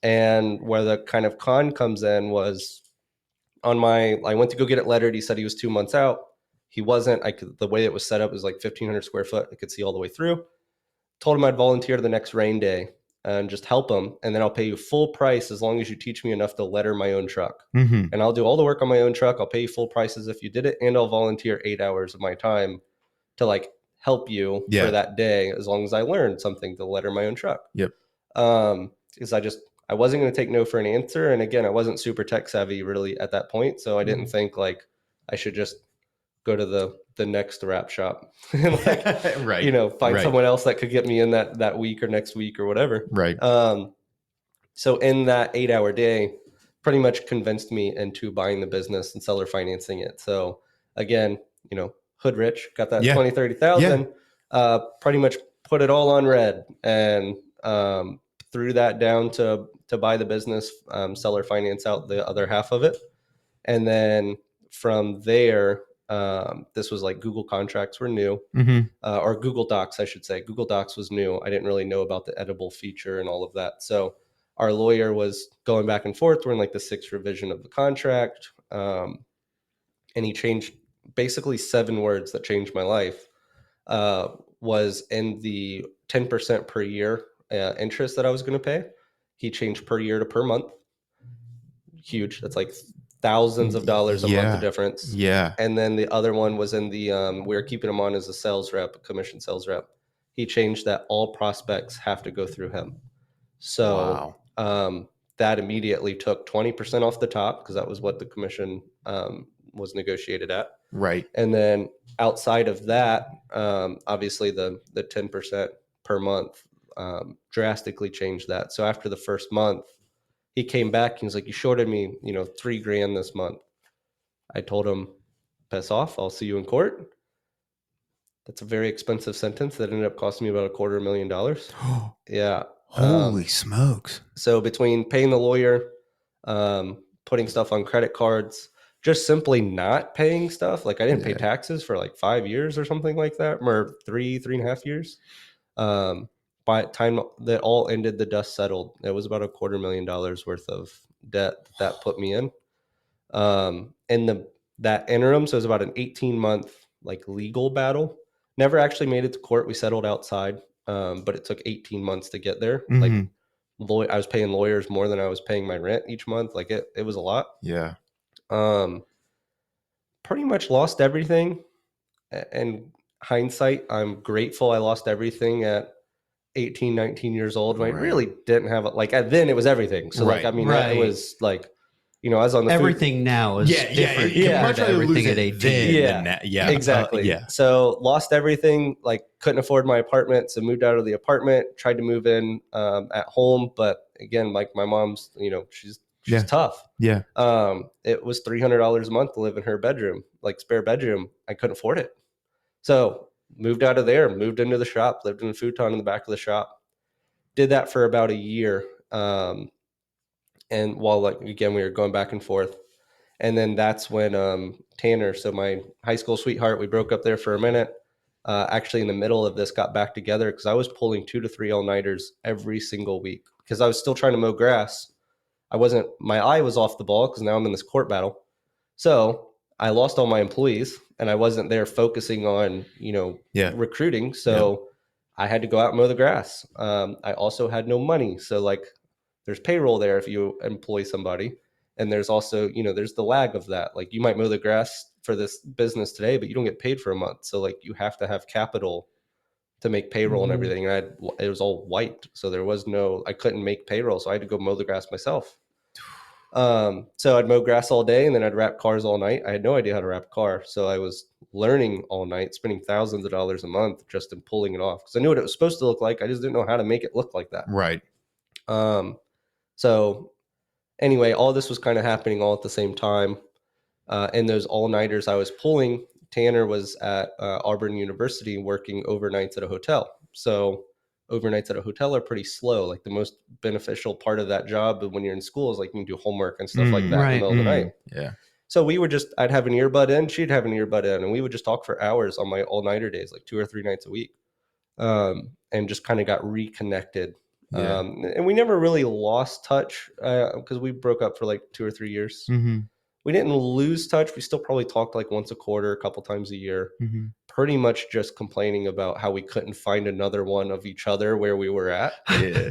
And where the kind of con comes in was I went to go get it lettered. He said he was 2 months out. He wasn't. The way it was set up was like 1,500 square foot. I could see all the way through. Told him I'd volunteer the next rain day and just help him. And then I'll pay you full price as long as you teach me enough to letter my own truck. Mm-hmm. And I'll do all the work on my own truck. I'll pay you full prices if you did it. And I'll volunteer 8 hours of my time to like help you for that day, as long as I learned something to letter my own truck. Yep. Because I wasn't going to take no for an answer. And again, I wasn't super tech savvy really at that point. So I didn't think like I should just go to the next wrap shop and like, find someone else that could get me in that week or next week or whatever. Right. So in that 8 hour day, pretty much convinced me into buying the business and seller financing it. So again, hood rich, got that 20, 30,000, pretty much put it all on red and, threw that down to buy the business, seller finance out the other half of it. And then from there, this was like Google contracts were new, or Google Docs, I should say. Google Docs was new. I didn't really know about the editable feature and all of that. So our lawyer was going back and forth. We're in like the 6th revision of the contract. And he changed basically 7 words that changed my life. Was in the 10% per year interest that I was going to pay. He changed per year to per month. Huge. That's like thousands of dollars a month of difference. Yeah. And then the other one was in the, we were keeping him on as a sales rep, a commission sales rep. He changed that all prospects have to go through him. So that immediately took 20% off the top, because that was what the commission was negotiated at. Right. And then outside of that, obviously the 10% per month drastically changed that. So after the first month, he came back and he was like, you shorted me, $3,000 this month. I told him, piss off, I'll see you in court. That's a very expensive sentence that ended up costing me about $250,000. Yeah. Holy smokes. So between paying the lawyer, putting stuff on credit cards, just simply not paying stuff. Like I didn't pay taxes for like 5 years or something like that, or 3.5 years. By the time that all ended, the dust settled. It was about $250,000 worth of debt that put me in. That interim, so it was about an 18-month like legal battle. Never actually made it to court. We settled outside, but it took 18 months to get there. Like I was paying lawyers more than I was paying my rent each month. Like it was a lot. Yeah. Pretty much lost everything. And hindsight, I'm grateful I lost everything at 18, 19 years old. When I really didn't have it. Like then it was everything. So like, I mean, it was like, I was on the everything now is different compared to everything at 18. Yeah, exactly. So lost everything, like couldn't afford my apartment. So moved out of the apartment, tried to move in at home. But again, like my mom's, she's tough. Yeah. It was $300 a month to live in her bedroom, like spare bedroom. I couldn't afford it. So moved out of there, moved into the shop, lived in a futon in the back of the shop. Did that for about a year. And while we were going back and forth. And then that's when Tanner, so my high school sweetheart, we broke up there for a minute. Actually in the middle of this got back together because I was pulling 2 to 3 all-nighters every single week because I was still trying to mow grass. My eye was off the ball because now I'm in this court battle. So I lost all my employees and I wasn't there focusing on, recruiting. So I had to go out and mow the grass. I also had no money. So there's payroll there if you employ somebody. And there's also, there's the lag of that. Like you might mow the grass for this business today, but you don't get paid for a month. So you have to have capital to make payroll and everything. And it was all wiped. So I couldn't make payroll. So I had to go mow the grass myself. So I'd mow grass all day and then I'd wrap cars all night. I had no idea how to wrap a car. So I was learning all night, spending thousands of dollars a month just in pulling it off. Because I knew what it was supposed to look like. I just didn't know how to make it look like that. Right. So anyway, all this was kind of happening all at the same time. And those all-nighters I was pulling, Tanner was at Auburn University working overnights at a hotel. So overnights at a hotel are pretty slow. Like the most beneficial part of that job when you're in school is you can do homework and stuff like that in the middle of the night. Yeah. So I'd have an earbud in, she'd have an earbud in, and we would just talk for hours on my all-nighter days, 2 or 3 nights a week. And just kind of got reconnected. Yeah. And we never really lost touch because we broke up for 2 or 3 years. Mm-hmm. We didn't lose touch. We still probably talked once a quarter, a couple times a year. Mm-hmm. Pretty much just complaining about how we couldn't find another one of each other where we were at. Yeah.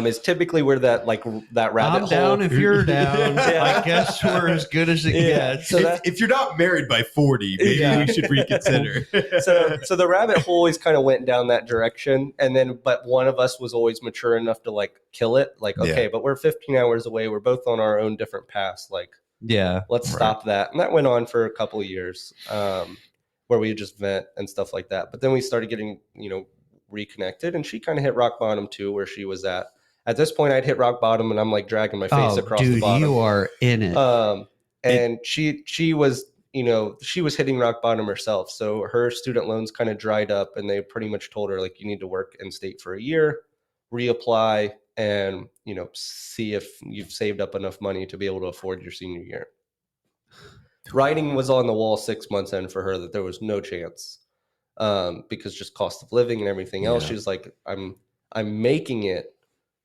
Is typically where that rabbit hole. I'm down if you're down. I guess we're as good as it gets. So if you're not married by 40, maybe we should reconsider. So the rabbit hole always kind of went down that direction. And then, but one of us was always mature enough to kill it. Okay, but we're 15 hours away. We're both on our own different paths. Let's stop that. And that went on for a couple of years. Where we just vent and stuff like that. But then we started getting, reconnected, and she kind of hit rock bottom too, where she was at. At this point, I'd hit rock bottom and I'm dragging my face across the bottom. You are in it. And she was, she was hitting rock bottom herself. So her student loans kind of dried up and they pretty much told her you need to work in state for a year, reapply, and, see if you've saved up enough money to be able to afford your senior year. Writing was on the wall 6 months in for her that there was no chance, because just cost of living and everything else. She was like, I'm making it,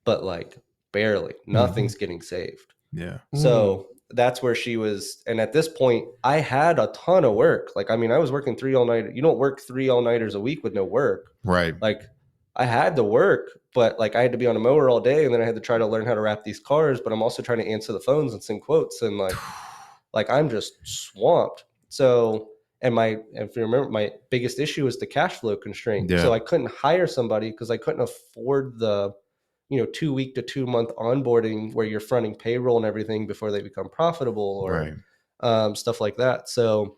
but like barely. Nothing's getting saved. Yeah. So that's where she was. And at this point, I had a ton of work. Like, I mean, I was working 3 all-nighters. You don't work 3 all-nighters a week with no work. Right. Like, I had to work, but like I had to be on a mower all day, and then I had to try to learn how to wrap these cars, but I'm also trying to answer the phones and send quotes, and like I'm just swamped. So, if you remember, my biggest issue was the cash flow constraint. Yeah. So I couldn't hire somebody because I couldn't afford the 2 week to 2 month onboarding where you're fronting payroll and everything before they become profitable, or stuff like that. So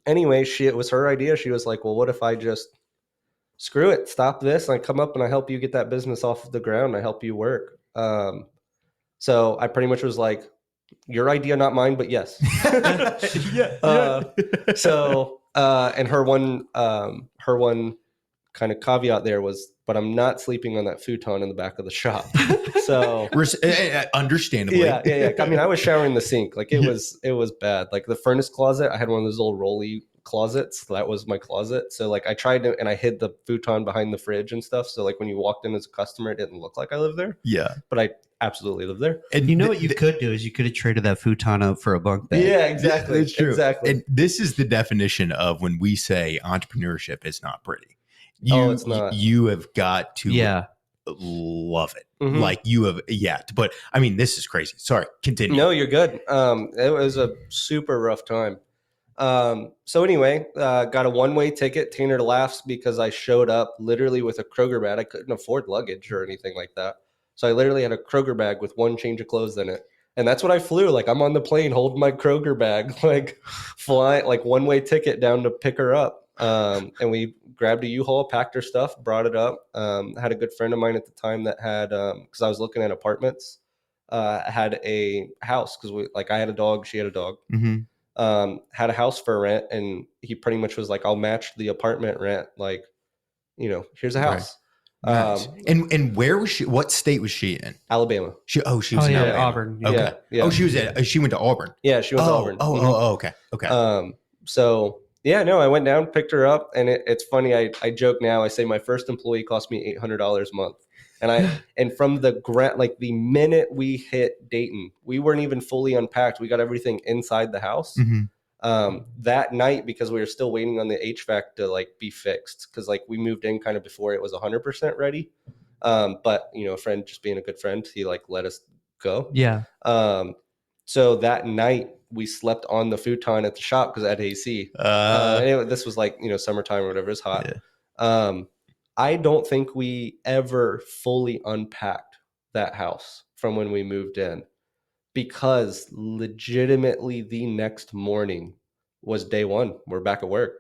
anyway, it was her idea. She was like, well, what if I just screw it, stop this, and I come up and I help you get that business off of the ground. I help you work. So I pretty much was like, your idea, not mine, but yes. So, and her one kind of caveat there was, but I'm not sleeping on that futon in the back of the shop. So understandably. Yeah. I mean, I was showering the sink. Like it was bad. Like the furnace closet, I had one of those little rolly closets. That was my closet. So like I tried to, and I hid the futon behind the fridge and stuff. So like when you walked in as a customer, it didn't look like I lived there. Yeah. But I absolutely lived there. And you know what you could do is you could have traded that futon out for a bunk bed. Yeah, exactly. It's true. Exactly. And this is the definition of when we say entrepreneurship is not pretty. It's not. You have got to love it. Mm-hmm. Like you have, but I mean, this is crazy. Sorry, continue. No, you're good. It was a super rough time. So anyway, got a one-way ticket. Tanner laughs because I showed up literally with a Kroger bag. I couldn't afford luggage or anything like that. So I literally had a Kroger bag with one change of clothes in it. And that's what I flew. Like I'm on the plane holding my Kroger bag, like flying, like one-way ticket down to pick her up. And we grabbed a U-Haul, packed her stuff, brought it up. Had a good friend of mine at the time that had, cause I was looking at apartments, had a house. Cause I had a dog, she had a dog. Mm-hmm. Had a house for rent, and he pretty much was like, I'll match the apartment rent. Like, here's a house. Nice. And where was she? What state was she in? Alabama. She was in Alabama. Auburn. Okay. Yeah, yeah. Oh, she went to Auburn. Yeah, she went to Auburn. Okay. So yeah, no, I went down, picked her up, and it's funny. I joke now. I say my first employee cost me $800 a month, and from the the minute we hit Dayton, we weren't even fully unpacked. We got everything inside the house. Mm-hmm. That night, because we were still waiting on the HVAC to be fixed, because we moved in kind of before it was 100% ready. But a friend, just being a good friend, he let us go. Yeah. So that night we slept on the futon at the shop because it had AC. Anyway, this was summertime or whatever. It's hot. Yeah. I don't think we ever fully unpacked that house from when we moved in, because legitimately the next morning was day one. We're back at work.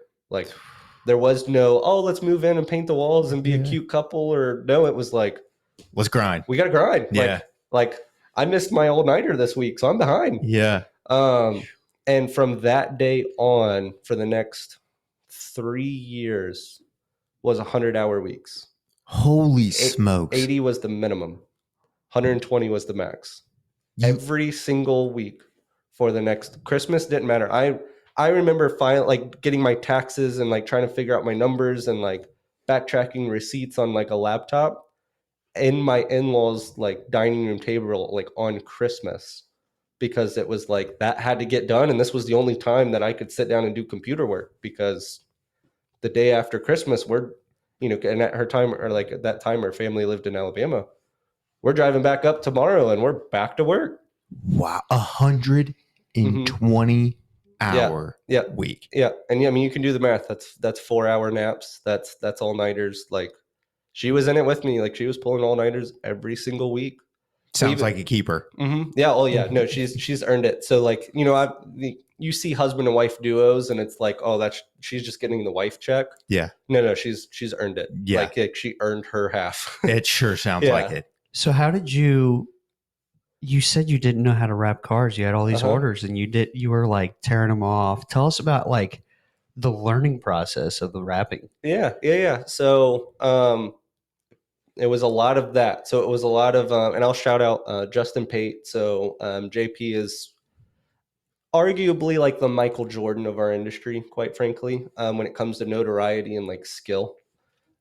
There was no, let's move in and paint the walls and be a cute couple, or no, it was let's grind. We got to grind. Yeah. I missed my all-nighter this week, so I'm behind. Yeah. And from that day on, for the next 3 years, was 100-hour weeks. Holy smokes. 80 was the minimum. 120 was the max. Every single week for the next Christmas. Didn't matter. I remember finally getting my taxes and trying to figure out my numbers and backtracking receipts on a laptop in my in-laws dining room table on Christmas, because it was that had to get done, and this was the only time that I could sit down and do computer work, because the day after Christmas and at her time, or at that time her family lived in Alabama, we're driving back up tomorrow and we're back to work. Wow. 120 hour week. Yeah. And I mean, you can do the math. That's 4-hour naps. That's all-nighters. She was in it with me. She was pulling all-nighters every single week. Sounds like a keeper. Mm-hmm. Yeah. Oh yeah. No, she's earned it. So you see husband and wife duos, and it's she's just getting the wife check. Yeah. No, she's earned it. Yeah. She earned her half. It sure sounds like it. So how did you said you didn't know how to wrap cars. You had all these orders, and you were tearing them off. Tell us about the learning process of the wrapping. Yeah. So, it was a lot of that. So it was a lot of, and I'll shout out Justin Pate. So JP is arguably like the Michael Jordan of our industry, quite frankly, when it comes to notoriety and like skill.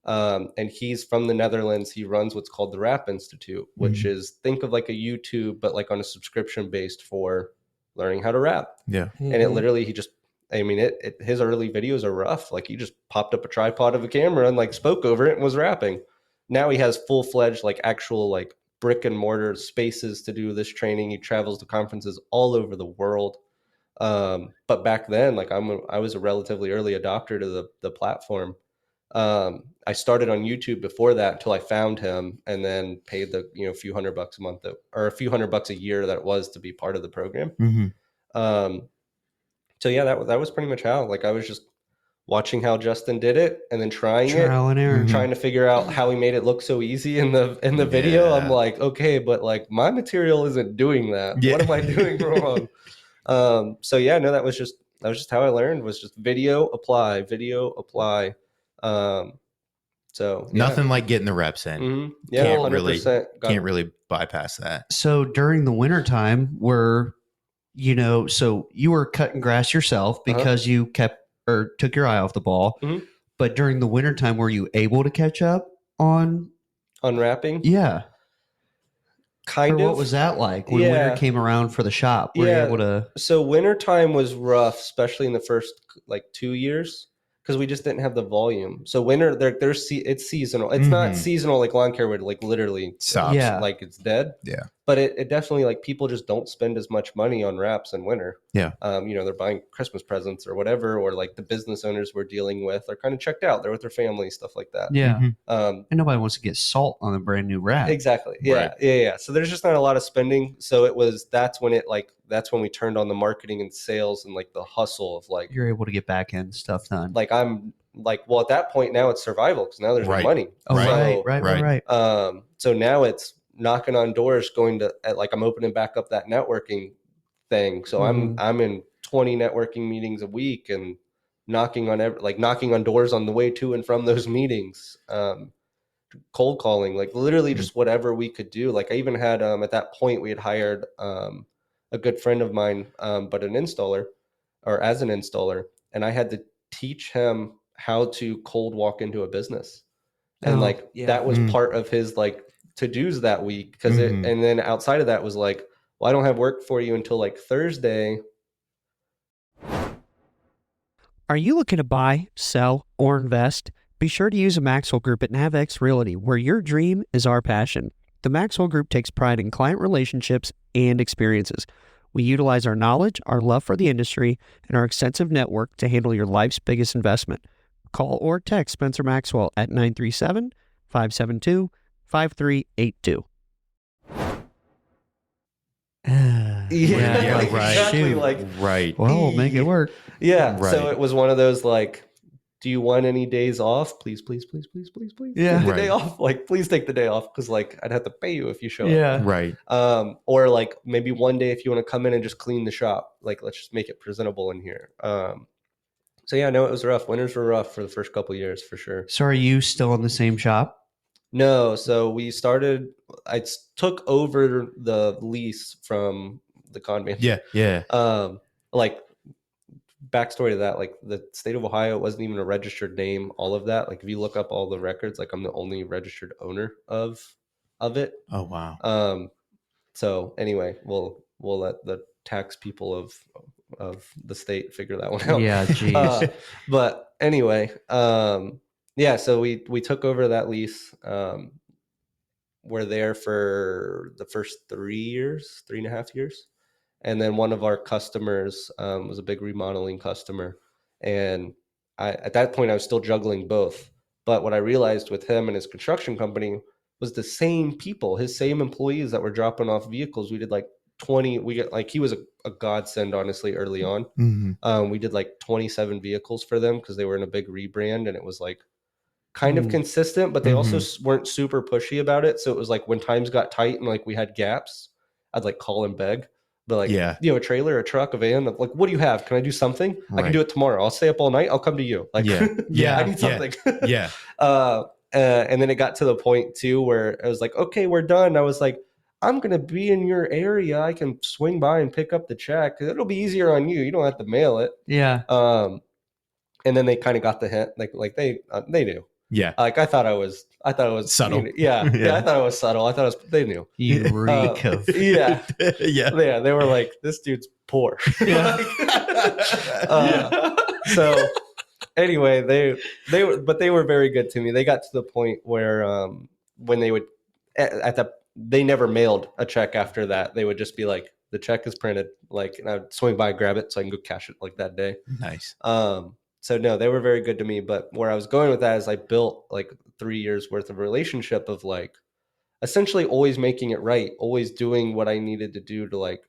And he's from the Netherlands. He runs what's called the Rap Institute, which is, think of like a YouTube, but like on a subscription based for learning how to rap. Yeah. And it literally, his early videos are rough. Like he just popped up a tripod of a camera and like spoke over it and was rapping. Now he has full-fledged, like actual like brick and mortar spaces to do this training. He travels to conferences all over the world. But back then, like I was a relatively early adopter to the platform. I started on YouTube before that until I found him, and then paid the a few $100 a month or a few $100 a year that it was to be part of the program. So yeah, that was pretty much how, like, I was just watching how Justin did it and then trying Trial and error. trying to figure out how he made it look so easy in the video. I'm like, okay, but like my material isn't doing that. What am I doing wrong? So yeah, no, that was just how I learned, was just video apply. So yeah. Nothing like getting the reps in. Yeah, Can't 100%. can't really bypass that. So during the wintertime, so you were cutting grass yourself because you took your eye off the ball. But during the wintertime, were you able to catch up on rapping? Yeah. Kind of. What was that like when winter came around for the shop? Were you able to? So wintertime was rough, especially in the first like 2 years, because we just didn't have the volume. So winter, it's seasonal. It's not seasonal like lawn care would, like literally stops. Yeah. Like it's dead. Yeah. But it definitely, like, people just don't spend as much money on wraps in winter. Yeah. They're buying Christmas presents or whatever, or like the business owners we're dealing with are kind of checked out. They're with their family, stuff like that. Yeah. And nobody wants to get salt on a brand new wrap. Exactly. Yeah. Right. Yeah. So there's just not a lot of spending. So that's when we turned on the marketing and sales and like the hustle of like, you're able to get back end stuff done. Like I'm like, well, at that point now it's survival because now there's no money. Oh, right. So now it's knocking on doors, I'm opening back up that networking thing. So I'm in 20 networking meetings a week and knocking on doors on the way to and from those meetings. Cold calling, like literally just whatever we could do. Like I even had at that point we had hired a good friend of mine, but an installer, or as an installer, and I had to teach him how to cold walk into a business. And that was part of his like to-dos that week, because and then outside of that was like, well, I don't have work for you until like Thursday. Are you looking to buy, sell, or invest? Be sure to use a Maxwell Group at NavX Realty, where your dream is our passion. The Maxwell Group takes pride in client relationships and experiences. We utilize our knowledge, our love for the industry, and our extensive network to handle your life's biggest investment. Call or text Spencer Maxwell at 937-572-5382. Exactly. Well, make it work. Yeah. Right. So it was one of those like, do you want any days off? Please. Take the day off. Like, please take the day off, because like I'd have to pay you if you show up. Right. Or like maybe one day if you want to come in and just clean the shop. Like, let's just make it presentable in here. So yeah, no, it was rough. Winters were rough for the first couple of years for sure. So are you still in the same shop? No. So I took over the lease from the con man. Yeah. Like, backstory to that, like the state of Ohio wasn't even a registered name, all of that. Like if you look up all the records, like I'm the only registered owner of it. Oh, wow. So anyway, we'll let the tax people of the state figure that one out. Yeah, geez. But anyway, yeah, so we took over that lease. We're there for the first 3.5 years. And then one of our customers was a big remodeling customer. And at that point, I was still juggling both. But what I realized with him and his construction company was the same people, his same employees that were dropping off vehicles. We did like 20. He was a godsend, honestly, early on. We did like 27 vehicles for them because they were in a big rebrand, and it was like kind of consistent, but they also weren't super pushy about it. So it was like when times got tight and like we had gaps, I'd like call and beg. But like, a trailer, a truck, a van, like, what do you have? Can I do something? Right. I can do it tomorrow. I'll stay up all night. I'll come to you. Like, I need something. Yeah. And then it got to the point too where I was like, okay, we're done. I was like, I'm going to be in your area. I can swing by and pick up the check. It'll be easier on you. You don't have to mail it. Yeah. And then they kind of got the hint, like they knew. Yeah. Like I thought it was subtle. You know, yeah. I thought it was subtle. I thought they knew. Eureka. Yeah. Yeah. They were like, this dude's poor. Yeah. So anyway, they were very good to me. They got to the point where when they would they never mailed a check after that. They would just be like, the check is printed, like, and I'd swing by, grab it so I can go cash it like that day. Nice. So no, they were very good to me. But where I was going with that is I built like 3 years worth of relationship of like essentially always making it right, always doing what I needed to do to like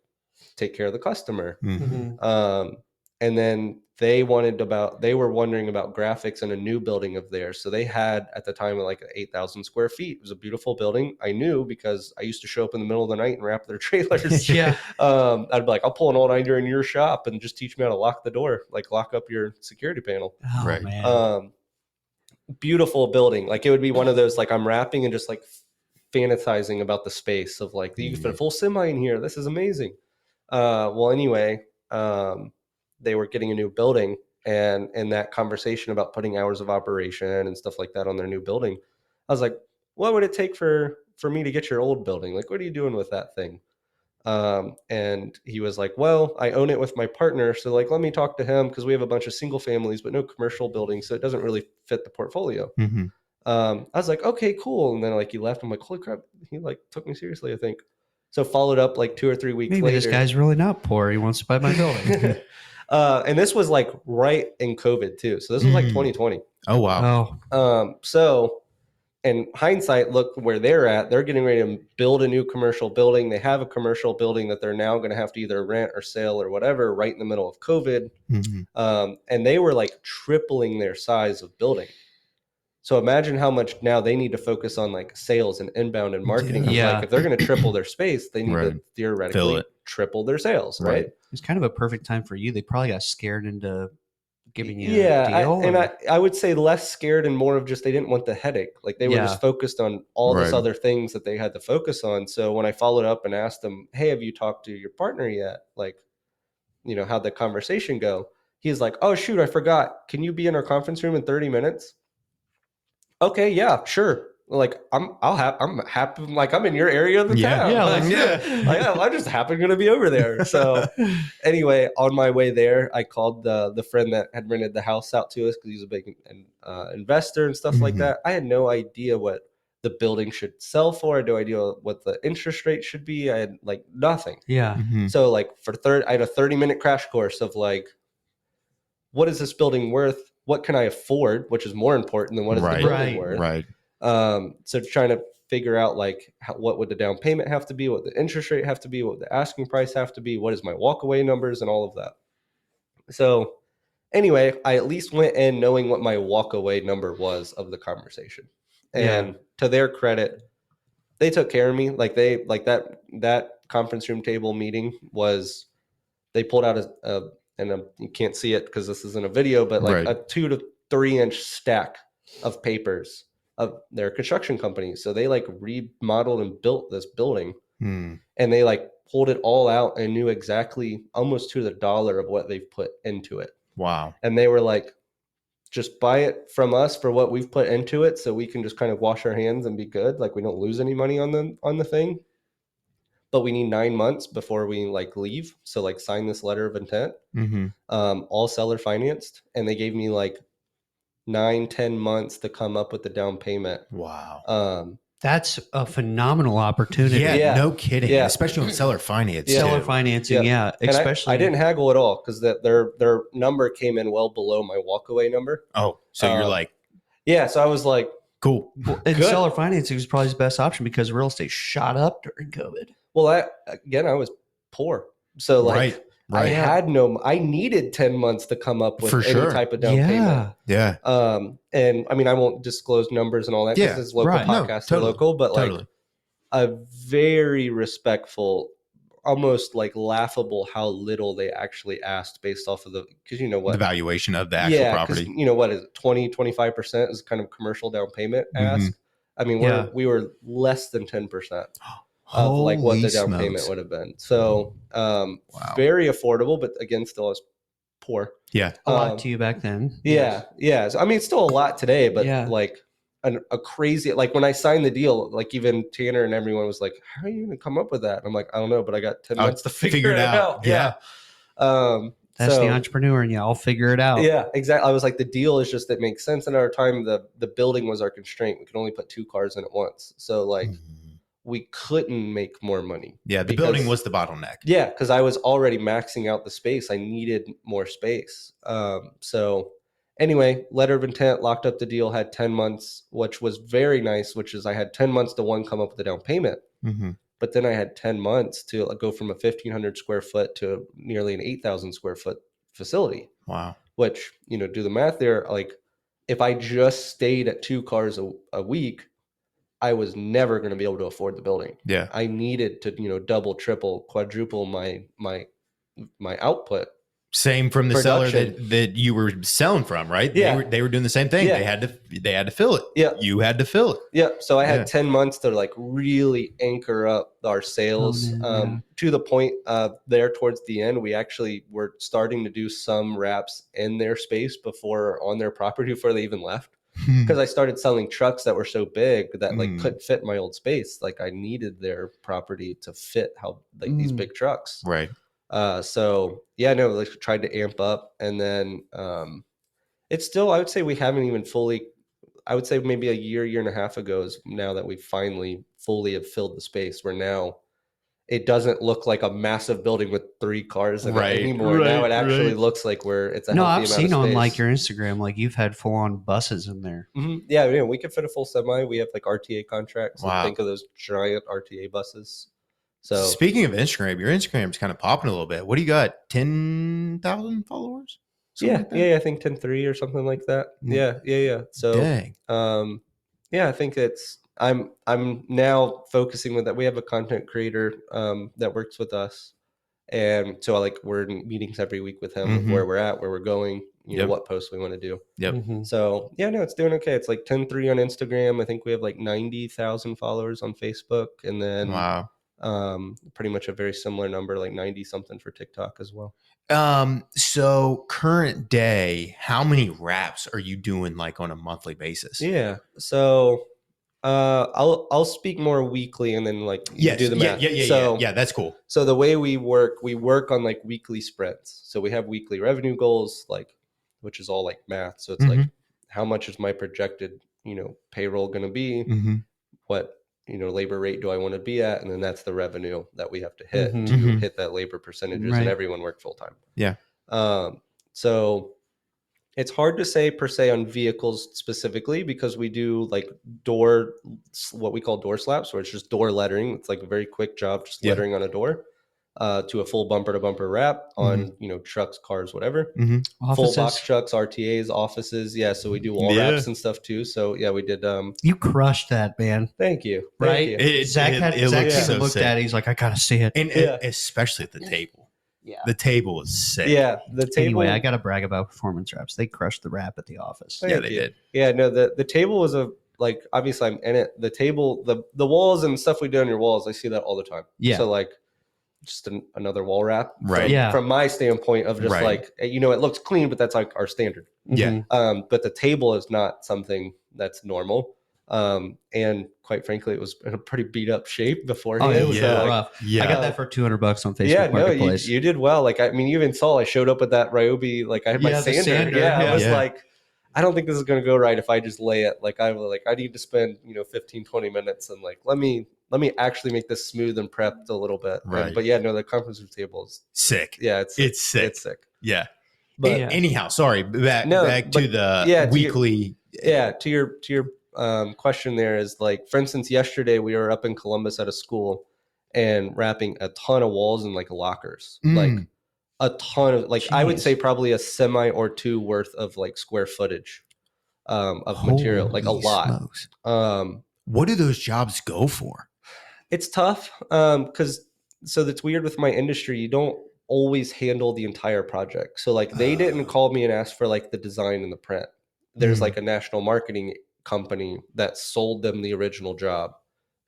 take care of the customer. Mm-hmm. And then they were wondering about graphics in a new building of theirs. So they had at the time like 8,000 square feet. It was a beautiful building. I knew because I used to show up in the middle of the night and wrap their trailers. Yeah. I'd be like, I'll pull an all-nighter in your shop and just teach me how to lock the door, like lock up your security panel. Oh, Right. man. Beautiful building. Like it would be one of those, like I'm wrapping and just like fantasizing about the space of like, you can fit a full semi in here. This is amazing. Well, anyway, they were getting a new building, and in that conversation about putting hours of operation and stuff like that on their new building, I was like, what would it take for me to get your old building? Like, what are you doing with that thing? And he was like, well, I own it with my partner. So like, let me talk to him because we have a bunch of single families, but no commercial buildings. So it doesn't really fit the portfolio. Mm-hmm. I was like, okay, cool. And then like he left. I'm like, holy crap. He like took me seriously, I think. So followed up like 2 or 3 weeks Maybe later. this guy's really not poor. He wants to buy my building. And this was like right in COVID too. So this was like 2020. Oh, wow. So in hindsight, look where they're at. They're getting ready to build a new commercial building. They have a commercial building that they're now going to have to either rent or sell or whatever right in the middle of COVID. Mm-hmm. And they were like tripling their size of building. So imagine how much now they need to focus on like sales and inbound and marketing. Yeah. Like if they're going to triple their space, they need to theoretically triple their sales, right? It's kind of a perfect time for you. They probably got scared into giving you a deal. I would say less scared and more of just they didn't want the headache. Like they were just focused on all this other things that they had to focus on. So when I followed up and asked them, hey, have you talked to your partner yet? Like, you know, how'd the conversation go? He's like, oh, shoot, I forgot. Can you be in our conference room in 30 minutes? Okay, yeah, sure. Like I'm happy. Like I'm in your area of the town. Yeah, I just happen going to be over there. So anyway, on my way there, I called the friend that had rented the house out to us because he's a big investor and stuff like that. I had no idea what the building should sell for. I had no idea what the interest rate should be. I had like nothing. Yeah. Mm-hmm. So like I had a 30-minute crash course of like, what is this building worth? What can I afford? Which is more important than what is the building worth. Right. So trying to figure out like what would the down payment have to be, what the interest rate have to be, what the asking price have to be, what is my walkaway numbers and all of that. So anyway, I at least went in knowing what my walkaway number was of the conversation. And to their credit, they took care of me. Like that conference room table meeting was, they pulled out you can't see it because this isn't a video, but like a 2 to 3 inch stack of papers of their construction company. So they like remodeled and built this building and they like pulled it all out and knew exactly almost to the dollar of what they've put into it. Wow. And they were like, just buy it from us for what we've put into it. So we can just kind of wash our hands and be good. Like we don't lose any money on the thing, but we need 9 months before we like leave. So like sign this letter of intent, all seller financed. And they gave me like 9-10 months to come up with the down payment. Wow. That's a phenomenal opportunity. Yeah, no kidding. Yeah. Especially on seller finance. Seller financing, especially. I didn't haggle at all because their number came in well below my walkaway number. Oh, so you're like, yeah. So I was like, cool. And seller financing was probably his best option because real estate shot up during COVID. Well, I was poor, so like. Right. I needed 10 months to come up with any type of down payment. Yeah. And I mean, I won't disclose numbers and all that because it's local podcasts are local, but like a very respectful almost like laughable how little they actually asked based off of because you know what, the valuation of the actual property. You know what is it, 20-25% is kind of commercial down payment ask. I mean, we were less than 10% of like what the down payment would have been. So very affordable, but again, still as poor. Yeah. A lot to you back then. Yeah. So, I mean, it's still a lot today, but like a crazy, like when I signed the deal, like even Tanner and everyone was like, how are you going to come up with that? And I'm like, I don't know, but I got 10 months to figure it out. Yeah. That's the entrepreneur in you. I'll figure it out. Yeah, exactly. I was like, the deal is just, it makes sense. In our time, the building was our constraint. We could only put 2 cars in at once. So like we couldn't make more money. Yeah. The building was the bottleneck. Yeah. Cause I was already maxing out the space. I needed more space. So anyway, letter of intent, locked up the deal, had 10 months, which was very nice, which is I had 10 months to come up with a down payment. But then I had 10 months to go from a 1,500 square foot to nearly an 8,000 square foot facility. Wow. Which, you know, do the math there. Like if I just stayed at 2 cars a week, I was never going to be able to afford the building. Yeah. I needed to, you know, double, triple, quadruple my output. Same from the seller that you were selling from, right? Yeah. They were doing the same thing. Yeah. They had to fill it. Yeah. You had to fill it. Yeah. So I had 10 months to like really anchor up our sales to the point there towards the end. We actually were starting to do some wraps in their space on their property before they even left. Because I started selling trucks that were so big that like couldn't fit in my old space. Like I needed their property to fit these big trucks. Right. So yeah, no, like tried to amp up, and then it's still, I would say we haven't even fully, I would say maybe a year and a half ago is now that we finally fully have filled the space where now it doesn't look like a massive building with 3 cars in it anymore. Now it actually looks like it's a healthy amount of space. I've seen on like your Instagram, like you've had full on buses in there. Yeah, we could fit a full semi. We have like RTA contracts. Wow. Think of those giant RTA buses. So speaking of Instagram, your Instagram's kind of popping a little bit. What do you got? 10,000 followers? Yeah, I think 10.3 or something like that. Yeah. So dang. I think I'm now focusing with that. We have a content creator that works with us, and so we're in meetings every week with him of where we're at, where we're going, you know, what posts we want to do. So it's doing okay. It's like 10.3 on Instagram. I think we have like 90,000 followers on Facebook, and then pretty much a very similar number, like 90 something for TikTok as well. So current day, how many wraps are you doing like on a monthly basis? Yeah. So I'll speak more weekly, and then like do the math. Yeah, that's cool. So the way we work on like weekly sprints. So we have weekly revenue goals, like, which is all like math. So it's like, how much is my projected, you know, payroll going to be? What, you know, labor rate do I want to be at? And then that's the revenue that we have to hit to hit that labor percentages, and everyone work full time. Yeah. So it's hard to say per se on vehicles specifically, because we do like what we call door slaps, where it's just door lettering. It's like a very quick job, just lettering on a door, to a full bumper to bumper wrap on, you know, trucks, cars, whatever, full box trucks, RTAs, offices. Yeah. So we do wall wraps and stuff too. So yeah, we did. You crushed that, man. Thank you. Right. Zach looked at it. He's like, I got to see it. And especially at the table. Yeah. The table is sick. Yeah. The table. Anyway, I got to brag about performance wraps. They crushed the wrap at the office. They did. Yeah. No, the table was obviously I'm in it. The table, the walls and stuff we do on your walls, I see that all the time. Yeah. So like just another wall wrap. Right. From my standpoint of just like, you know, it looks clean, but that's like our standard. Yeah. But the table is not something that's normal. And quite frankly, it was in a pretty beat up shape beforehand. Oh, it was rough. Yeah. I got that for $200 on Facebook Marketplace. You did well. Like, I mean, you even saw I showed up with that Ryobi. Like, I had my sander. I was like, I don't think this is going to go right if I just lay it. Like, I need to spend, you know, 15-20 minutes and like let me actually make this smooth and prepped a little bit. Right. But yeah, no, the conference room table is sick. Yeah, it's sick. It's sick. Yeah. But anyhow, sorry. Back to the weekly. To your question there is like, for instance, yesterday we were up in Columbus at a school and wrapping a ton of walls and like lockers, like a ton of like, I would say probably a semi or 2 worth of like square footage of material, like a lot. What do those jobs go for? It's tough because so that's weird with my industry. You don't always handle the entire project. So like they didn't call me and ask for like the design and the print. There's like a national marketing company that sold them the original job,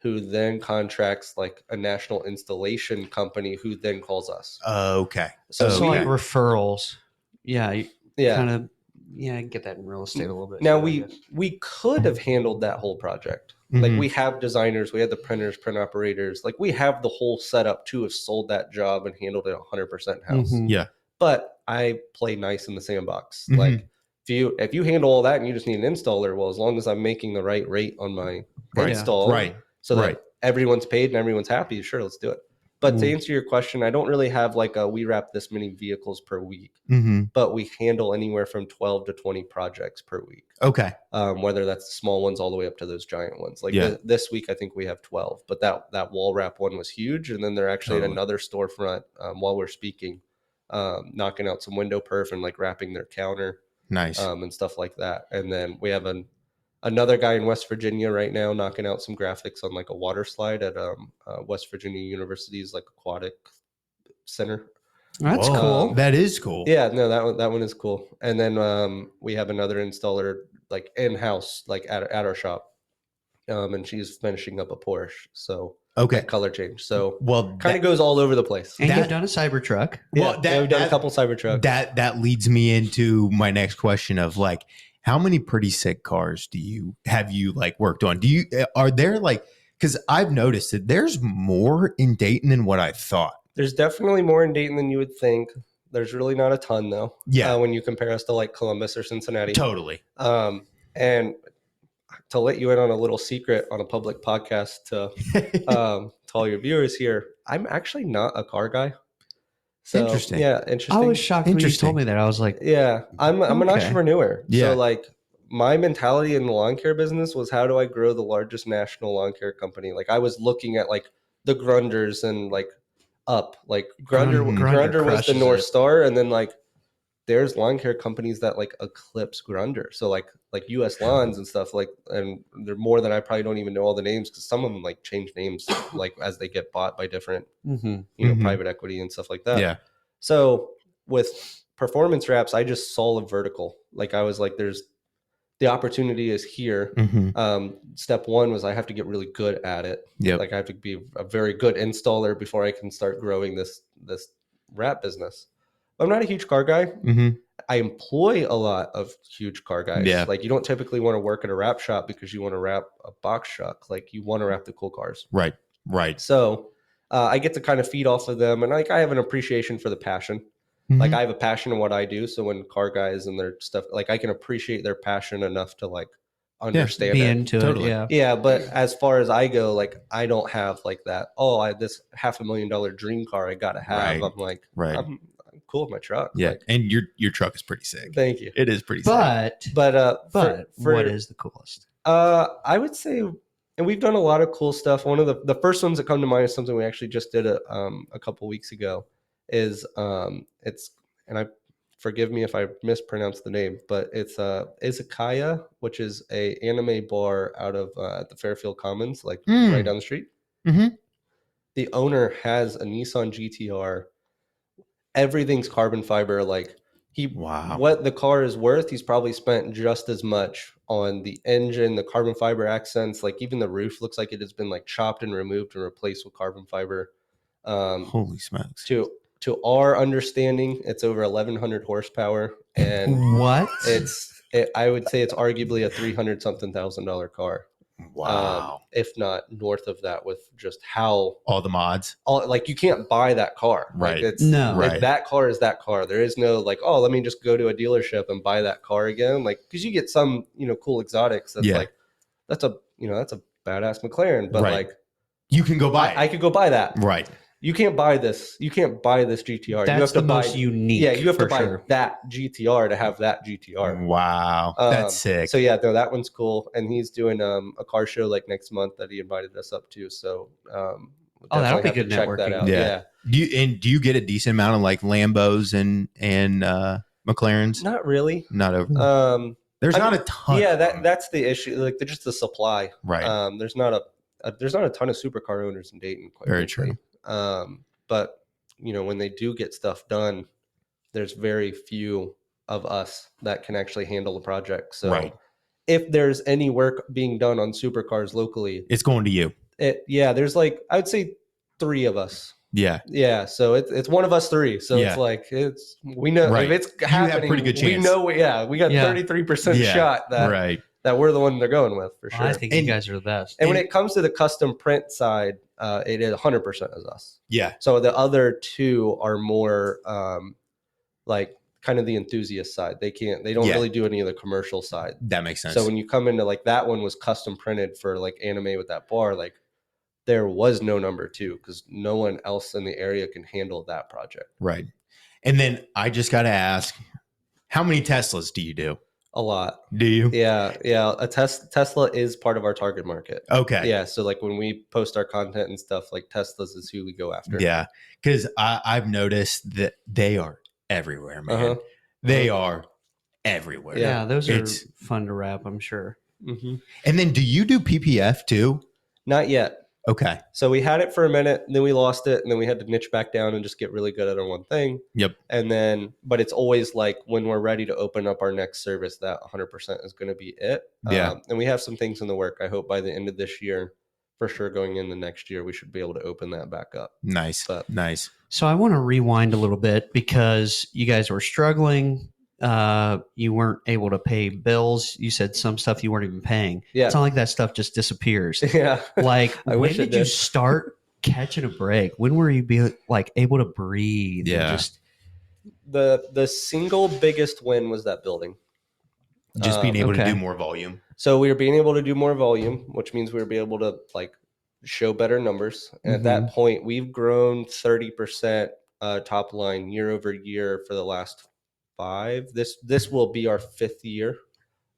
who then contracts like a national installation company who then calls us. Okay. So, So like referrals. Yeah. yeah. Kind of. Yeah, I can get that in real estate a little bit. Now too, we could have handled that whole project. Like we have designers, we had the printers, print operators. Like we have the whole setup to have sold that job and handled it 100% house. Yeah. But I play nice in the sandbox. Like if you handle all that and you just need an installer, well, as long as I'm making the right rate on my install, so that everyone's paid and everyone's happy, sure, let's do it. But to answer your question, I don't really have like we wrap this many vehicles per week, but we handle anywhere from 12 to 20 projects per week. Okay. Whether that's the small ones all the way up to those giant ones. Like this week, I think we have 12, but that wall wrap one was huge. And then they're actually at another storefront while we're speaking, knocking out some window perf and like wrapping their counter. Nice. And stuff like that. And then we have another guy in West Virginia right now knocking out some graphics on like a water slide at West Virginia University's like aquatic center. That's cool. That is cool. Yeah, no, that one is cool. And then we have another installer like in-house, like at our shop. And she's finishing up a Porsche. So color change. So kind of goes all over the place. And you've done a Cybertruck. Well, we've done a couple Cybertrucks. That leads me into my next question of like, how many pretty sick cars have you like worked on? Are there like, because I've noticed that there's more in Dayton than what I thought. There's definitely more in Dayton than you would think. There's really not a ton though. Yeah. When you compare us to like Columbus or Cincinnati. Totally. And to let you in on a little secret on a public podcast to all your viewers here, I'm actually not a car guy. So, interesting. Yeah, interesting. I was shocked when you told me that. I was like, yeah, I'm an entrepreneur. Yeah. So like my mentality in the lawn care business was, how do I grow the largest national lawn care company? Like I was looking at like the Grunders and like up, like Grunder was the North Star, and then like there's lawn care companies that like eclipse Grunder. So like US Lawns and stuff, like, and they're more than I probably don't even know all the names, because some of them like change names like as they get bought by different private equity and stuff like that. Yeah. So with performance wraps, I just saw a vertical. Like I was like, there's the opportunity is here. Step one was I have to get really good at it. Yeah. Like I have to be a very good installer before I can start growing this wrap business. I'm not a huge car guy. I employ a lot of huge car guys. Yeah. Like you don't typically want to work at a wrap shop because you want to wrap a box truck. Like you want to wrap the cool cars. Right. So I get to kind of feed off of them, and like I have an appreciation for the passion. Like I have a passion in what I do. So when car guys and their stuff, like I can appreciate their passion enough to like understand be it. into Totally. it. Yeah. But as far as I go, like I don't have like that. Oh, this $500,000 dream car I got to have. I'm like, I'm cool with my truck. Yeah. Like, and your truck is pretty sick. Thank you. It is pretty sick. sick. But what is the coolest? I would say, and we've done a lot of cool stuff. One of the first ones that come to mind is something we actually just did a couple weeks ago. Is it's, and I forgive me if I mispronounce the name, but it's Izakaya, which is a anime bar out of the Fairfield Commons, like right down the street. The owner has a Nissan GTR. Everything's carbon fiber. Like what the car is worth, he's probably spent just as much on the engine, the carbon fiber accents. Like even the roof looks like it has been like chopped and removed and replaced with carbon fiber. Holy smokes! To our understanding, it's over 1,100 horsepower, and what? I would say it's arguably a $300,000 car. Wow. If not north of that, with just how all the mods, like you can't buy that car. Right. Like that car is that car. There is no like, oh, let me just go to a dealership and buy that car again. Like, cause you get some, cool exotics. That's like, that's a badass McLaren, but like you can go buy it. I could go buy that. Right. You can't buy this. You can't buy this GTR. That's you have to buy most unique. Yeah, you have to buy sure. that GTR to have that GTR. Wow, that's sick. So yeah, no, that one's cool. And he's doing a car show like next month that he invited us up to. So that'll be good networking. That out. Yeah. Do you get a decent amount of like Lambos and McLarens? Not really. Not over. There's not a ton. Yeah, that's the issue. Like they're just the supply. Right. There's not a ton of supercar owners in Dayton. Quite Very frankly. true. But when they do get stuff done, there's very few of us that can actually handle the project. So if there's any work being done on supercars locally, it's going to you. There's I would say 3 of us. Yeah. So it's one of us 3. So it's we know if it's happening, you have pretty good chance. We know. We got 33% shot that we're the one they're going with for sure. I think you guys are the best. And when it comes to the custom print side, it is 100% is us. Yeah. So the other 2 are more kind of the enthusiast side. They don't really do any of the commercial side. That makes sense. So when you come into that one was custom printed for anime with that bar, there was no number 2 because no one else in the area can handle that project. Right. And then I just got to ask, how many Teslas do you do? A lot. Do you? Yeah. Tesla is part of our target market. Okay. Yeah. So when we post our content and stuff, Teslas is who we go after. Yeah. Because I've noticed that they are everywhere, man. They are everywhere. Yeah. Those are fun to wrap, I'm sure. Mm-hmm. And then do you do PPF too? Not yet. Okay. So we had it for a minute, and then we lost it, and then we had to niche back down and just get really good at our one thing. Yep. And then, but it's always when we're ready to open up our next service, that 100% is going to be it. Yeah. And we have some things in the work. I hope by the end of this year, for sure, going in the next year, we should be able to open that back up. Nice. Nice. So I want to rewind a little bit because you guys were struggling. You weren't able to pay bills. You said some stuff you weren't even paying. Yeah. It's not like that stuff just disappears. Yeah. When did you start catching a break? When were you able to breathe? Yeah. The single biggest win was that building. Just being able to do more volume. So we were being able to do more volume, which means we were be able to show better numbers. And at that point, we've grown 30% top line year over year for the last 5. This will be our 5th year.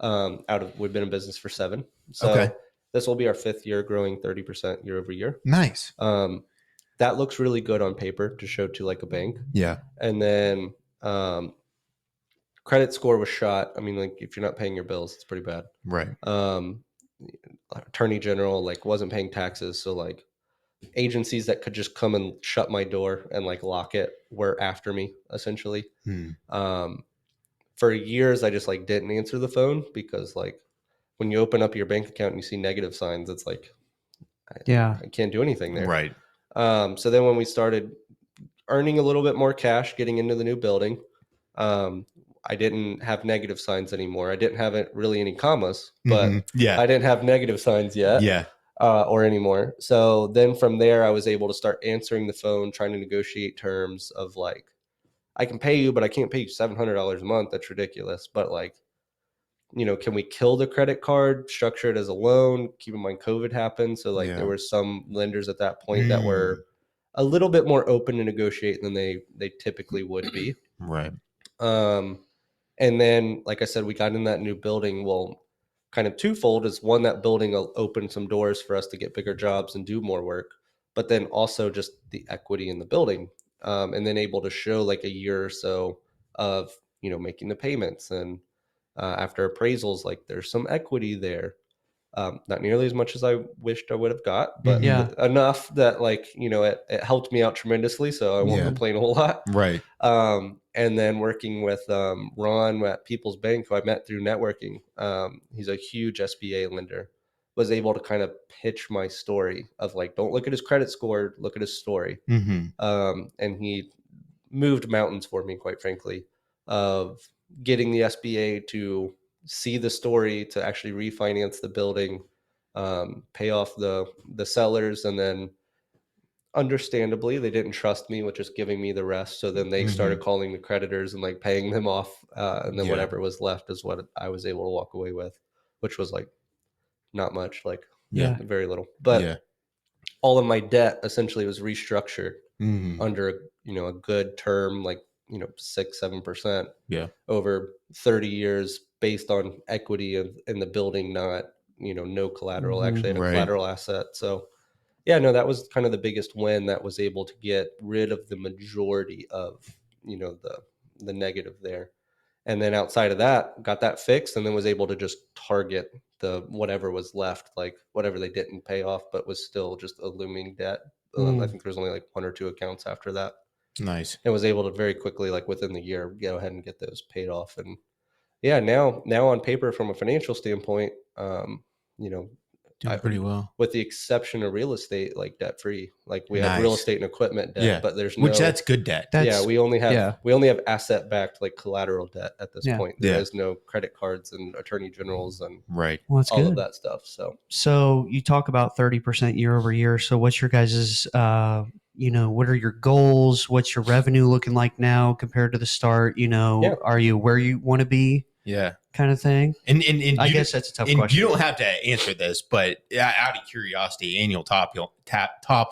We've been in business for 7. So this will be our 5th year growing 30% year over year. Nice. That looks really good on paper to show to a bank. Yeah. And then credit score was shot. I mean, if you're not paying your bills, it's pretty bad. Right. Attorney General wasn't paying taxes, so agencies that could just come and shut my door and lock it were after me essentially. For years I just didn't answer the phone because when you open up your bank account and you see negative signs, it's I can't do anything there. Right. So then when we started earning a little bit more cash, getting into the new building, I didn't have negative signs anymore. I didn't have really any commas, but I didn't have negative signs yet. Yeah. Or anymore. So then from there, I was able to start answering the phone, trying to negotiate terms of I can pay you, but I can't pay you $700 a month. That's ridiculous. But can we kill the credit card, structure it as a loan? Keep in mind COVID happened. So there were some lenders at that point that were a little bit more open to negotiate than they typically would be. Right. And then, like I said, we got in that new building. Well, kind of twofold is one, that building will open some doors for us to get bigger jobs and do more work, but then also just the equity in the building, and then able to show a year or so of, making the payments. And after appraisals, there's some equity there. Not nearly as much as I wished I would have got, but enough that it helped me out tremendously. So I won't complain a whole lot. Right. And then working with Ron at People's Bank, who I met through networking. He's a huge SBA lender. Was able to kind of pitch my story of don't look at his credit score, look at his story. And he moved mountains for me, quite frankly, of getting the SBA to see the story, to actually refinance the building, pay off the sellers, and then understandably they didn't trust me with just giving me the rest. So then they started calling the creditors and paying them off, and then whatever was left is what I was able to walk away with, which was not much, very little. But all of my debt essentially was restructured under a good term, 6-7% over 30 years based on equity in the building, not no collateral. Actually had a collateral asset. So that was kind of the biggest win, that was able to get rid of the majority of the negative there. And then outside of that, got that fixed, and then was able to just target the whatever was left, whatever they didn't pay off but was still just a looming debt I think there's only like 1 or 2 accounts after that. Nice. And was able to very quickly, like within the year, go ahead and get those paid off. And yeah, now on paper from a financial standpoint, you know, Doing pretty well. With the exception of real estate, like debt free. Like we have real estate and equipment debt, but there's which that's good debt. We only have asset backed like collateral debt at this point. There is no credit cards and attorney generals and Well, that's all good. of that stuff. So you talk about 30% year over year. So what's your guys's, what are your goals? What's your revenue looking like now compared to the start? Are you where you want to be? Yeah. Kind of thing. And I guess that's a tough question. You don't have to answer this, but out of curiosity, annual top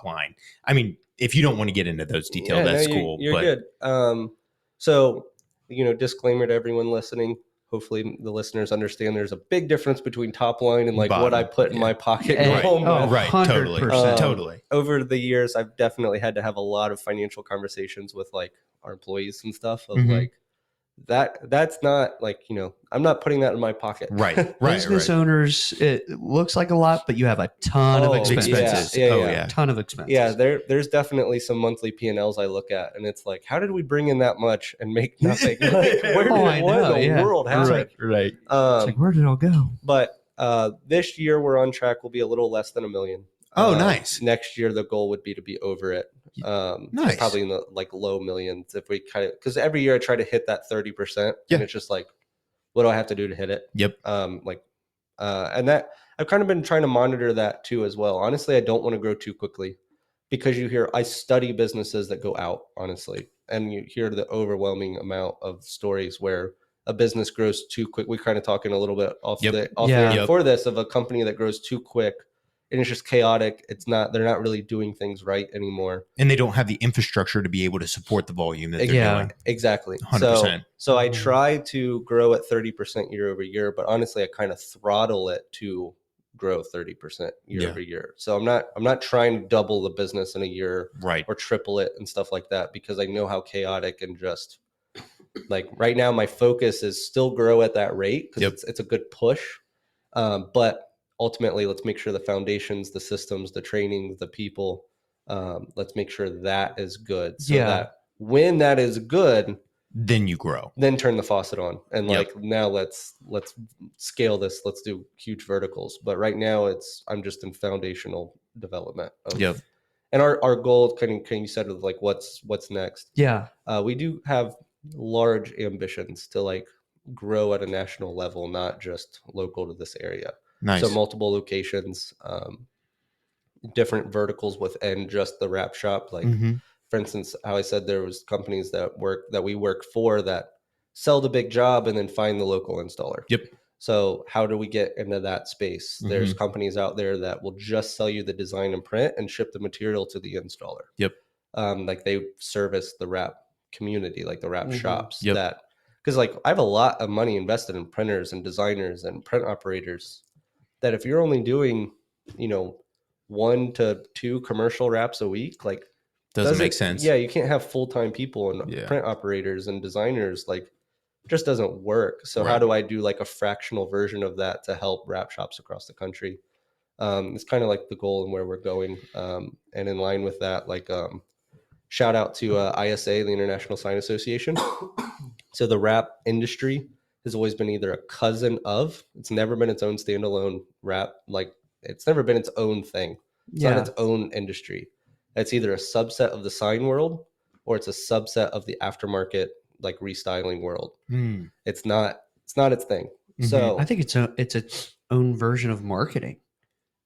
line. I mean, if you don't want to get into those details, that's cool. You're good. So, disclaimer to everyone listening. Hopefully the listeners understand there's a big difference between top line and like what I put in my pocket. Right. 100%. Totally. Over the years, I've definitely had to have a lot of financial conversations with like our employees and stuff of like, that's not like, I'm not putting that in my pocket. Right. Business owners, it looks like a lot, but you have a ton of expenses. Yeah. Ton of expenses. Yeah. There's definitely some monthly P&Ls I look at and it's like, how did we bring in that much and make nothing? Like, what in the world happened? Right. It's like, where did it all go? But this year we're on track. We'll be a little less than $1 million. Nice. Next year, the goal would be to be over it. Nice. Probably in the like low millions if we because every year I try to hit that 30%. And it's just like, what do I have to do to hit it? Yep. And that I've kind of been trying to monitor that too as well. Honestly, I don't want to grow too quickly because I study businesses that go out, honestly, and you hear the overwhelming amount of stories where a business grows too quick. We're kind of talking a little bit off for this of a company that grows too quick. And it's just chaotic. They're not really doing things right anymore. And they don't have the infrastructure to be able to support the volume that they're doing. Exactly. 100%. So I try to grow at 30% year over year, but honestly, I kind of throttle it to grow 30% year over year. So I'm not trying to double the business in a year or triple it and stuff like that because I know how chaotic and just like right now, my focus is still grow at that rate because it's a good push. But ultimately, let's make sure the foundations, the systems, the training, the people, let's make sure that is good. So that when that is good, then you grow. Then turn the faucet on. And now let's scale this. Let's do huge verticals. But right now I'm just in foundational development. And our goal, kind of you said, of like what's next. Yeah. We do have large ambitions to like grow at a national level, not just local to this area. Nice. So multiple locations, different verticals within just the wrap shop. Like for instance, how I said there was companies that we work for that sell the big job and then find the local installer. Yep. So how do we get into that space? There's companies out there that will just sell you the design and print and ship the material to the installer. Yep. Like they service the wrap community, like the wrap shops Yep. because like I have a lot of money invested in printers and designers and print operators that if you're only doing, 1 to 2 commercial wraps a week, like doesn't make sense. Yeah. You can't have full-time people and print operators and designers, like it just doesn't work. So how do I do like a fractional version of that to help wrap shops across the country? It's kind of like the goal and where we're going. And in line with that, like, shout out to ISA, the International Sign Association. So the wrap industry has always been either a cousin of, it's never been its own standalone wrap. Like it's never been its own thing. It's not its own industry. It's either a subset of the sign world or it's a subset of the aftermarket, like restyling world. It's not its thing. So I think it's its own version of marketing.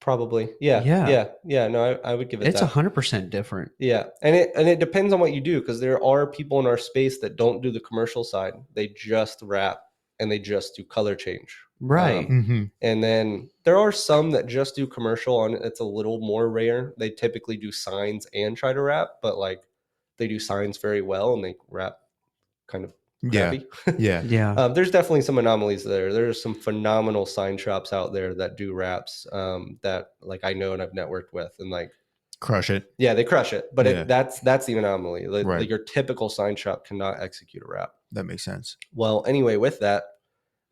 Probably. Yeah. No, I would give it it's that. 100% different. Yeah. And it depends on what you do because there are people in our space that don't do the commercial side. They just wrap and they just do color change. Right. And then there are some that just do commercial and it's a little more rare. They typically do signs and try to wrap, but like they do signs very well and they wrap kind of crappy. Yeah. There's definitely some anomalies there. There's some phenomenal sign shops out there that do wraps that like I know and I've networked with and like crush it. Yeah, they crush it. But that's the anomaly. Like your typical sign shop cannot execute a wrap. That makes sense. Well, anyway, with that,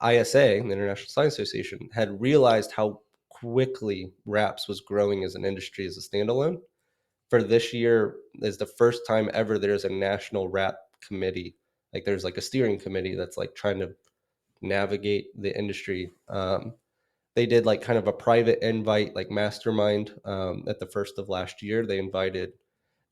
ISA, the International Sign Association, had realized how quickly wraps was growing as an industry as a standalone. for this year is the first time ever there's a national rap committee. Like there's like a steering committee that's like trying to navigate the industry. They did like kind of a private invite, like mastermind at the first of last year. I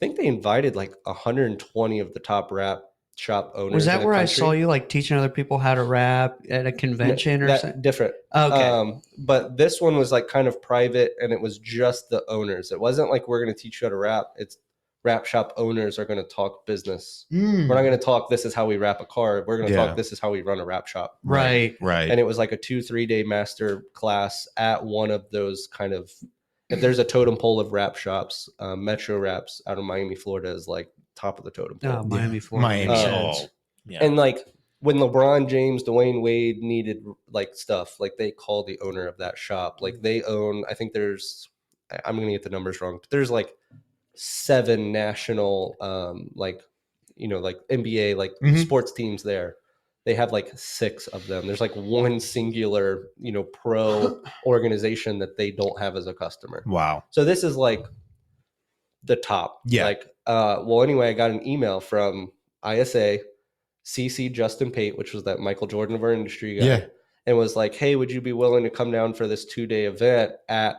think they invited like 120 of the top rap shop owners. Was that in the where country. I saw you like teaching other people how to rap at a convention or something? Different. Okay. But this one was like kind of private, and it was just the owners. It wasn't like we're going to teach you how to rap. It's rap shop owners are going to talk business. We're not going to talk, this is how we wrap a car. We're going to talk, this is how we run a rap shop. Right. And it was like a 2-3 day master class at one of those kind of, if there's a totem pole of rap shops, Metro Raps out of Miami, Florida is like top of the totem pole. Oh, Miami, Florida. Miami. And like when LeBron James, Dwayne Wade needed like stuff, like they called the owner of that shop. Like they own, I think I'm going to get the numbers wrong, but there's like 7 national, like NBA, like sports teams there. They have like 6 of them. There's like one singular, pro organization that they don't have as a customer. Wow. So this is like the top. Yeah. Like, well, anyway, I got an email from ISA, CC Justin Pate, which was that Michael Jordan of our industry guy. Yeah. And was like, hey, would you be willing to come down for this 2-day event at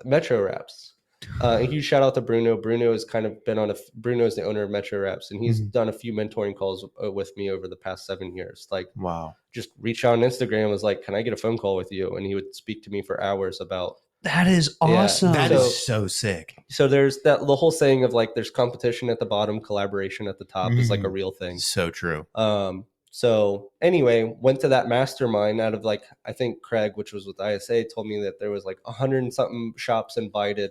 Metro Raps? A huge shout out to Bruno. Bruno has kind of been Bruno is the owner of Metro Raps, and he's done a few mentoring calls with me over the past 7 years. Like, wow, just reach out on Instagram, was like, can I get a phone call with you? And he would speak to me for hours about. That is awesome. That is so sick. So there's the whole saying of like, there's competition at the bottom, collaboration at the top is like a real thing. So true. So anyway, went to that mastermind out of like, I think Craig, which was with ISA, told me that there was like 100 and something shops invited.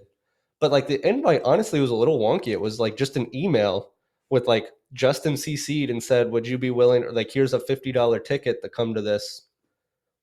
But like the invite honestly was a little wonky. It was like just an email with like Justin CC'd and said, would you be willing, or like, here's a $50 ticket to come to this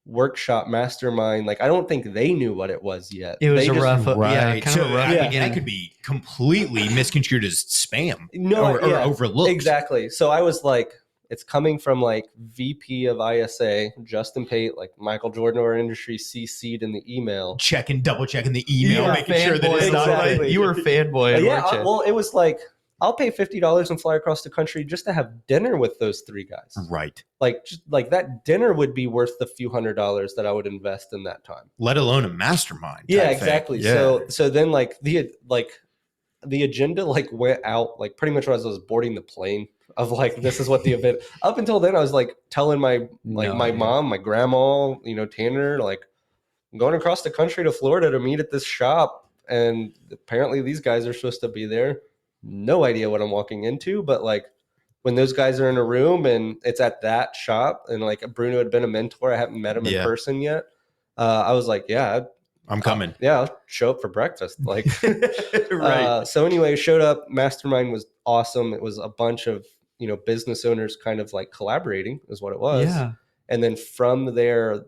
workshop mastermind. Like, I don't think they knew what it was yet. It was kind of a rough beginning. That could be completely misconstrued as spam or overlooked. Exactly. So I was like, it's coming from like VP of ISA, Justin Pate, like Michael Jordan of our industry, CC'd in the email. Double checking the email, making sure that it's not exactly. You were a fanboy. Yeah, well, it was like, I'll pay $50 and fly across the country just to have dinner with those 3 guys. Right. Like, just like that dinner would be worth the few $100s that I would invest in that time. Let alone a mastermind. Yeah, exactly. Yeah. So then like the agenda like went out like pretty much as I was boarding the plane of like, this is what the event. Up until then, I was like telling my mom, my grandma, Tanner, like, I'm going across the country to Florida to meet at this shop, and apparently these guys are supposed to be there. No idea what I'm walking into, but like when those guys are in a room and it's at that shop, and like Bruno had been a mentor, I haven't met him in person yet. I was like, yeah, I'm coming. I'll show up for breakfast. Like, right. So anyway, showed up. Mastermind was awesome. It was a bunch of, business owners kind of like collaborating is what it was. Yeah. And then from there,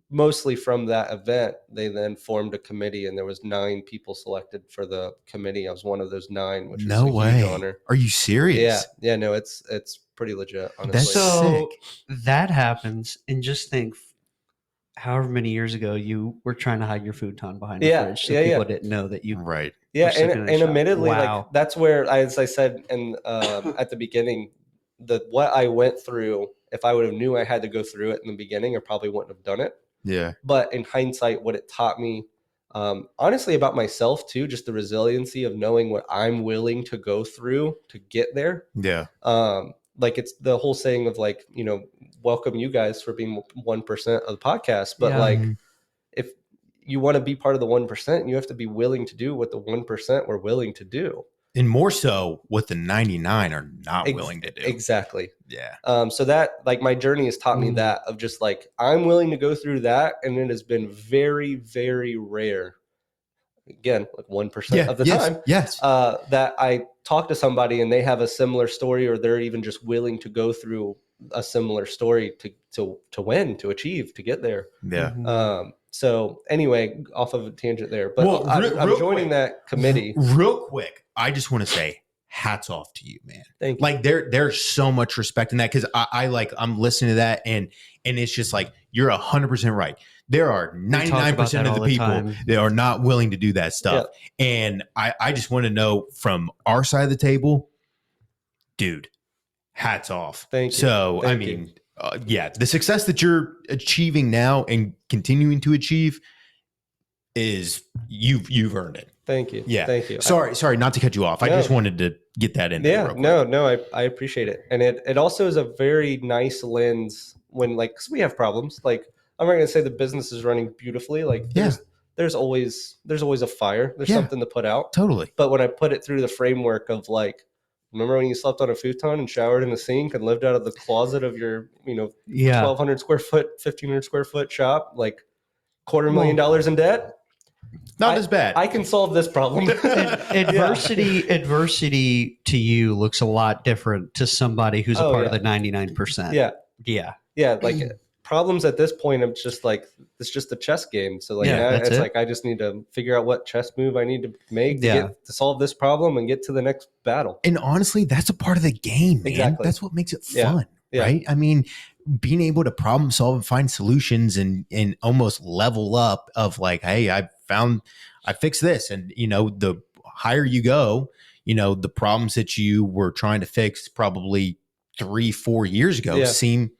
mostly from that event, they then formed a committee, and there was 9 people selected for the committee. I was one of those 9, which is a huge honor. Are you serious? Yeah. No, it's pretty legit. Honestly. That's So sick. that happens, and just think, however many years ago you were trying to hide your futon behind the fridge, so people didn't know that you. Right. Yeah, and admittedly, wow. like that's where, as I said, and at the beginning, what I went through, if I would have knew I had to go through it in the beginning, I probably wouldn't have done it. Yeah. But in hindsight, what it taught me, honestly, about myself too, just the resiliency of knowing what I'm willing to go through to get there. Yeah. Like it's the whole saying of like, welcome you guys for being 1% of the podcast, but like if you want to be part of the 1%, you have to be willing to do what the 1% were willing to do. And more so what the 99 are not willing to do. Exactly. Yeah. So that like my journey has taught me that of just like, I'm willing to go through that. And it has been very, very rare. Again, like 1% of the time. Yes. That I talk to somebody and they have a similar story, or they're even just willing to go through a similar story to win, to achieve, to get there. Yeah. So anyway, off of a tangent there, but I'm joining that committee. Real quick, I just want to say hats off to you, man. Thank you. Like there's so much respect in that, because I'm listening to that and it's just like, you're 100% right. There are 99% of the people that are not willing to do that stuff. Yeah. And I just want to know from our side of the table, dude, hats off. Thank you. So, Thank you. Yeah, the success that you're achieving now and continuing to achieve is you've earned it. Thank you. Yeah. Thank you. Sorry not to cut you off. No. I just wanted to get that in there. Yeah, no, I appreciate it. And it also is a very nice lens when, like, 'cause we have problems. Like, I'm not going to say the business is running beautifully. Like, there's always a fire. There's something to put out. Totally. But when I put it through the framework of, like, remember when you slept on a futon and showered in the sink and lived out of the closet of your, 1,200 square foot, 1,500 square foot shop, like $250,000 in debt? Not as bad. I can solve this problem. Adversity to you looks a lot different to somebody who's a part of the 99%. Yeah. Like problems at this point, I'm just like, it's just a chess game. So like, it's like, I just need to figure out what chess move I need to make to solve this problem and get to the next battle. And honestly, that's a part of the game, man. Exactly. That's what makes it fun, right? I mean, being able to problem solve and find solutions and almost level up of like, hey, I fixed this. And, the higher you go, the problems that you were trying to fix probably 3-4 years ago seem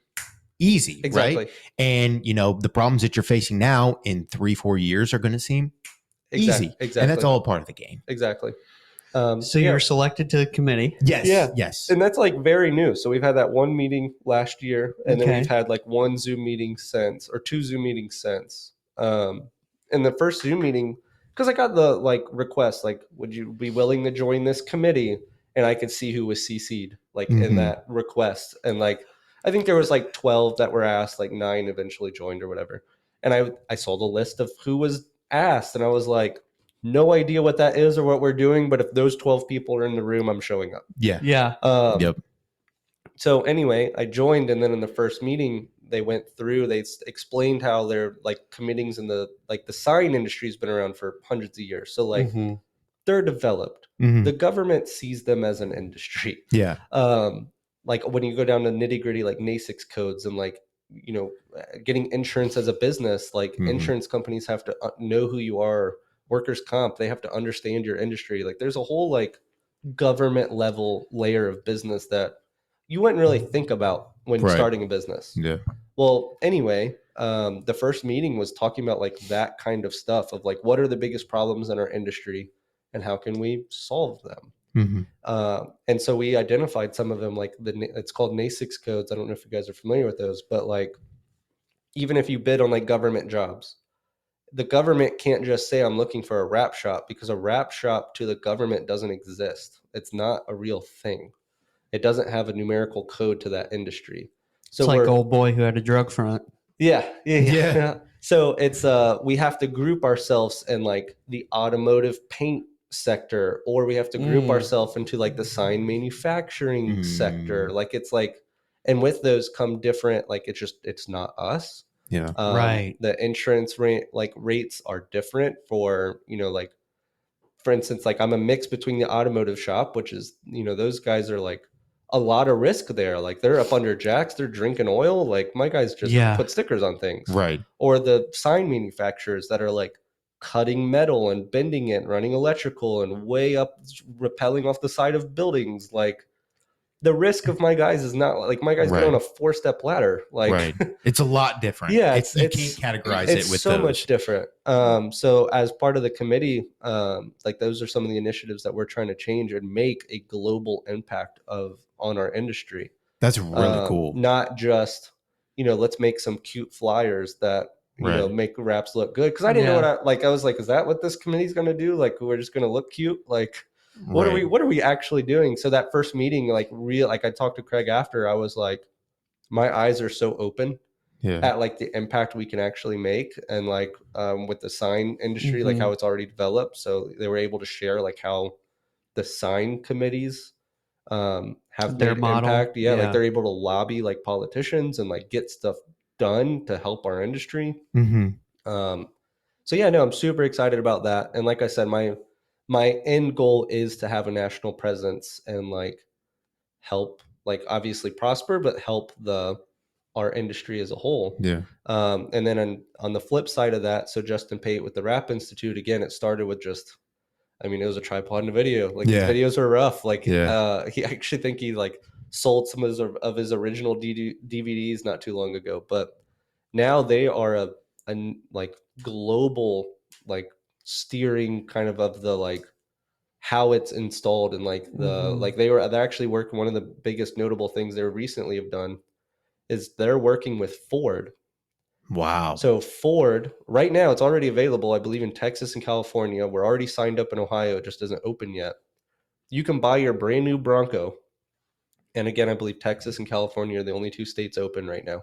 easy, right? And, the problems that you're facing now in 3-4 years are going to seem easy. Exactly. And that's all a part of the game. Exactly. So you were selected to the committee. Yes. Yeah. Yes. And that's like very new. So we've had that one meeting last year, and then we've had like one Zoom meeting since, or 2 Zoom meetings since. In the first Zoom meeting, because I got the like request, like, would you be willing to join this committee? And I could see who was CC'd like in that request. And like, I think there was like 12 that were asked, like 9 eventually joined or whatever. And I saw the list of who was asked, and I was like, no idea what that is or what we're doing, but if those 12 people are in the room, I'm showing up. Yeah. Yep. So anyway, I joined, and then in the first meeting, they went through, they explained how they're like committees in the sign industry has been around for hundreds of years. So like they're developed. The government sees them as an industry. Yeah. Like when you go down to nitty gritty, like NASIX codes and like, getting insurance as a business, like insurance companies have to know who you are. Workers' comp, they have to understand your industry. Like there's a whole like government level layer of business that you wouldn't really think about when starting a business. Yeah. Well, anyway, the first meeting was talking about like that kind of stuff of like, what are the biggest problems in our industry and how can we solve them? And so we identified some of them, like it's called NASIX codes. I don't know if you guys are familiar with those, but like, even if you bid on like government jobs, the government can't just say, I'm looking for a wrap shop, because a wrap shop to the government doesn't exist. It's not a real thing. It doesn't have a numerical code to that industry. So it's like old boy who had a drug front. Yeah. So it's we have to group ourselves in like the automotive paint sector, or we have to group ourselves into like the sign manufacturing sector. Like it's like, and with those come different, like it's not us. Yeah. Right. The insurance rates are different for, like, for instance, like I'm a mix between the automotive shop, which is, those guys are like a lot of risk there. Like they're up under jacks, they're drinking oil. Like my guys just put stickers on things. Right. Or the sign manufacturers that are like cutting metal and bending it, running electrical and way up, rappelling off the side of buildings. Like the risk of my guys is not like my guys get on a 4-step ladder. Like it's a lot different. Yeah. You can't categorize it with so those. much different. So as part of the committee, like those are some of the initiatives that we're trying to change and make a global impact on our industry. That's really cool. Not just, let's make some cute flyers that, make wraps look good. Cause I didn't know what I was like, is that what this committee's going to do? Like, we're just going to look cute. Like, what are we actually doing? So that first meeting, like I talked to Craig after, I was like, my eyes are so open at like the impact we can actually make. And like, with the sign industry, like how it's already developed. So they were able to share like how the sign committees, have their made model. Impact. Yeah. Like they're able to lobby like politicians and like get stuff done to help our industry. So yeah, no, I'm super excited about that. And like I said, my my end goal is to have a national presence and like help, like obviously prosper, but help our industry as a whole. Yeah. And then on the flip side of that, so Justin Pate with the Rap Institute, again, it started with just, I mean, it was a tripod and a video. Like his videos were rough. Like he actually think he like sold some of his original DVDs not too long ago. But now they are a like global like steering kind of the like how it's installed and like the like they're actually working. One of the biggest notable things they recently have done is they're working with Ford. Wow. So Ford, right now, it's already available, I believe, in Texas and California. We're already signed up in Ohio. It just isn't open yet. You can buy your brand new Bronco. And again, I believe Texas and California are the only 2 states open right now.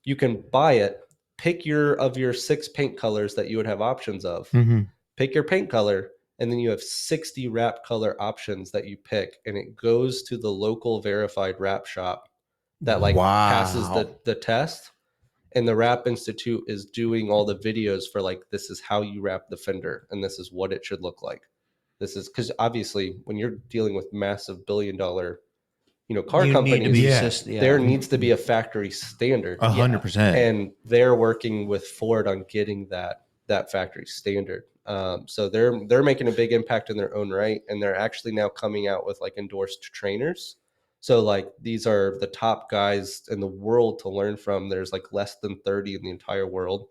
You can buy it, pick your 6 paint colors that you would have options of. Mm-hmm. Pick your paint color, and then you have 60 wrap color options that you pick. And it goes to the local verified wrap shop that like passes the test. And the Rap Institute is doing all the videos for like, this is how you wrap the fender and this is what it should look like. This is because obviously when you're dealing with massive billion-dollar, car companies, there needs to be a factory standard. 100%. And they're working with Ford on getting that factory standard. So they're making a big impact in their own right. And they're actually now coming out with like endorsed trainers. So like these are the top guys in the world to learn from. There's like less than 30 in the entire world.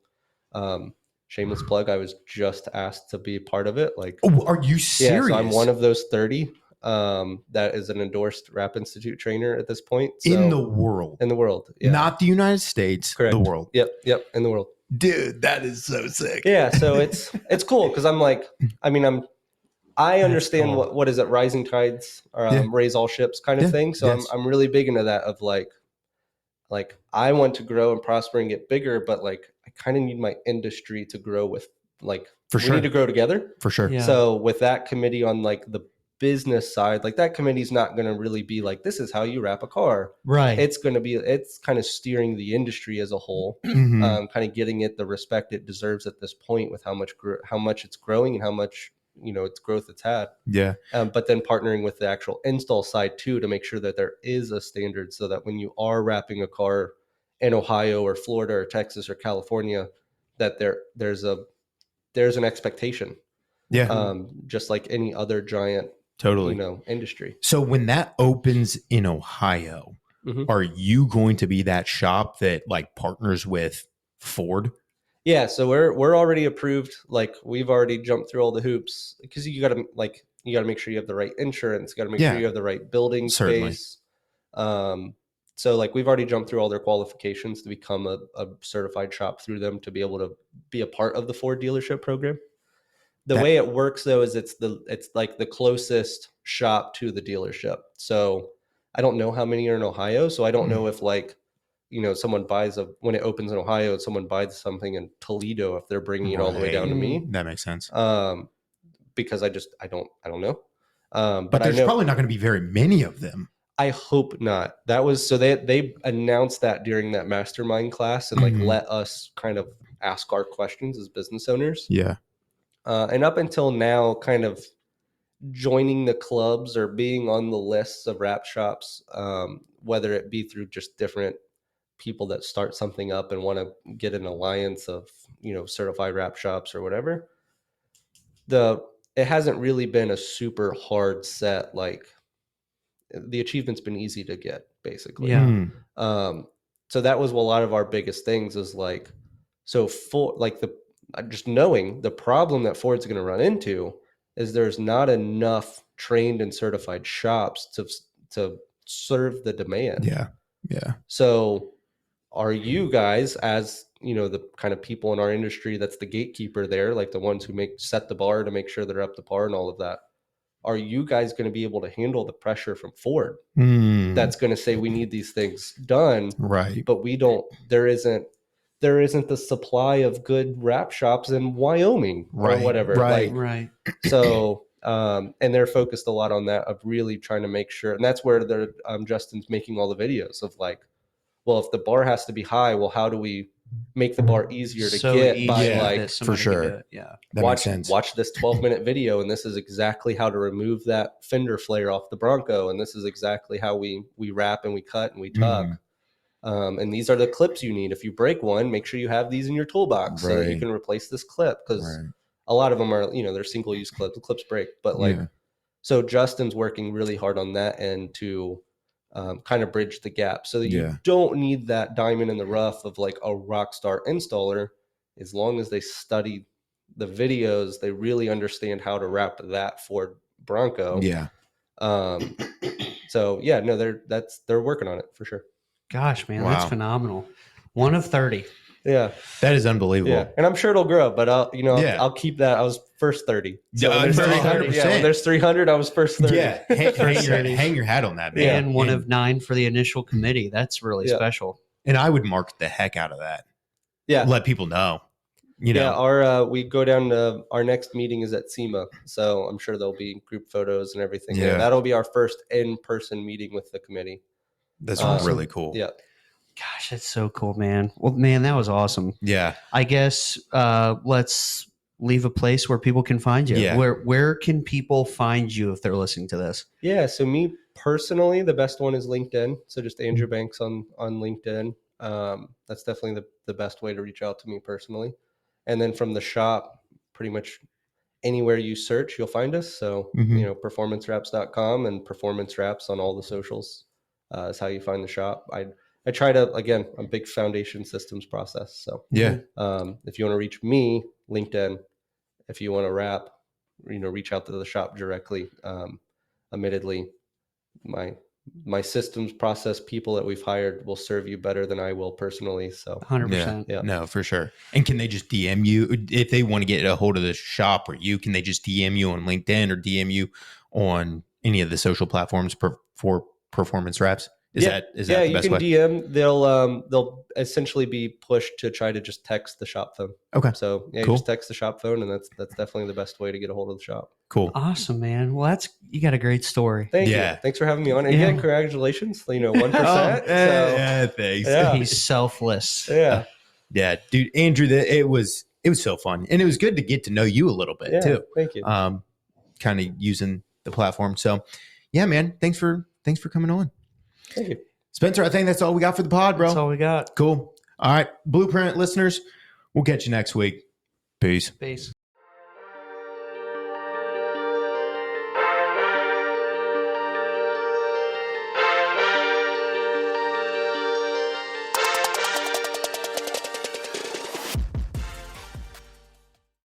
Shameless plug. I was just asked to be a part of it. Like, oh, are you serious? Yeah, so I'm one of those 30. That is an endorsed Rap Institute trainer at this point. So, in the world. Yeah. Not the United States. Correct. The world. Yep. In the world. Dude, that is so sick. Yeah. So it's cool because I'm like, I mean, I understand cool. what is it, rising tides raise all ships kind of thing. So I'm really big into that of like I want to grow and prosper and get bigger, but like I kind of need my industry to grow with like we need to grow together. For sure. Yeah. So with that committee on like the business side, like that committee's not going to really be like, this is how you wrap a car. Right. It's kind of steering the industry as a whole, Mm-hmm. kind of getting it the respect it deserves at this point with how much it's growing and how much, its growth it's had. Yeah. But then partnering with the actual install side too, to make sure that there is a standard so that when you are wrapping a car in Ohio or Florida or Texas or California, that there's an expectation. Yeah. Just like any other giant, Totally. industry. So when that opens in Ohio, are you going to be that shop that like partners with Ford? Yeah, so we're already approved. Like we've already jumped through all the hoops because you got to make sure you have the right insurance. You got to make sure you have the right building space. So like we've already jumped through all their qualifications to become a certified shop through them to be able to be a part of the Ford dealership program. The way it works though is it's like the closest shop to the dealership. So I don't know how many are in Ohio. So I don't know if like, someone buys when it opens in Ohio, someone buys something in Toledo, if they're bringing it all the way down to me. That makes sense. Because I don't know. But there's probably not going to be very many of them. I hope not. That was so they announced that during that mastermind class and like let us kind of ask our questions as business owners. Yeah. And up until now, kind of joining the clubs or being on the lists of wrap shops, whether it be through just different people that start something up and want to get an alliance of, certified wrap shops or whatever. It hasn't really been a super hard set. Like the achievement's been easy to get basically. Yeah. So that was a lot of our biggest things is like, so for like just knowing the problem that Ford's going to run into is there's not enough trained and certified shops to serve the demand. Yeah. Yeah. So are you guys, as the kind of people in our industry that's the gatekeeper there, like the ones who set the bar to make sure they're up to par and all of that, are you guys going to be able to handle the pressure from Ford that's going to say we need these things done, right? But there isn't the supply of good wrap shops in Wyoming or whatever. Right. So, and they're focused a lot on that of really trying to make sure, and that's where Justin's making all the videos of like, well, if the bar has to be high, well, how do we make the bar easier to So get easy by that like somebody can sure. do it. Yeah. That makes sense. watch this 12-minute video, and this is exactly how to remove that fender flare off the Bronco, and this is exactly how we wrap and we cut and we tuck. And these are the clips you need. If you break one, make sure you have these in your toolbox so that you Right. can replace this clip, because a lot of them are, they're single-use clips. The clips break, but so Justin's working really hard on that end to kind of bridge the gap so that you don't need that diamond in the rough of like a rock star installer. As long as they study the videos, they really understand how to wrap that Ford Bronco. So yeah, no, they're working on it for sure. Gosh, man, that's phenomenal. 1 of 30. Yeah, that is unbelievable. Yeah, and I'm sure it'll grow, but I'll keep that. I was first 30. So when there's 300, when there's 300, I was first 30. Yeah, hang your hat on that, man. And 1 of 9 for the initial committee. That's really special. And I would mark the heck out of that. Yeah, let people know. Our we go down to our next meeting is at SEMA, so I'm sure there'll be group photos and everything. Yeah, that'll be our first in-person meeting with the committee. That's really cool. Yeah. Gosh, that's so cool, man. Well, man, that was awesome. Yeah. I guess let's leave a place where people can find you. Yeah. Where can people find you if they're listening to this? Yeah. So me personally, the best one is LinkedIn. So just Andrew Banks on LinkedIn. That's definitely the best way to reach out to me personally. And then from the shop, pretty much anywhere you search, you'll find us. So, performancewraps.com and Performance Wraps on all the socials is how you find the shop. I try to, again, I'm a big foundation systems process. So if you want to reach me, LinkedIn. If you want to wrap, reach out to the shop directly. Admittedly, my systems process people that we've hired will serve you better than I will personally. So 100%. Yeah. No, for sure. And can they just DM you if they want to get a hold of the shop or can they just DM you on LinkedIn or DM you on any of the social platforms for Performance Wraps? Is that the best way? Yeah, you can DM. They'll essentially be pushed to try to just text the shop phone. Okay. So you just text the shop phone, and that's definitely the best way to get a hold of the shop. Cool. Awesome, man. Well, you got a great story. Thank you. Thanks for having me on. And again, congratulations. 1%. Thanks. Yeah. He's selfless. Yeah. Yeah, dude, Andrew, it was so fun, and it was good to get to know you a little bit too. Thank you. Kind of using the platform. So, yeah, man, thanks for coming on. Thank you, Spencer. I think that's all we got for the pod, bro. That's all we got. Cool. All right, Blueprint listeners, we'll catch you next week. Peace.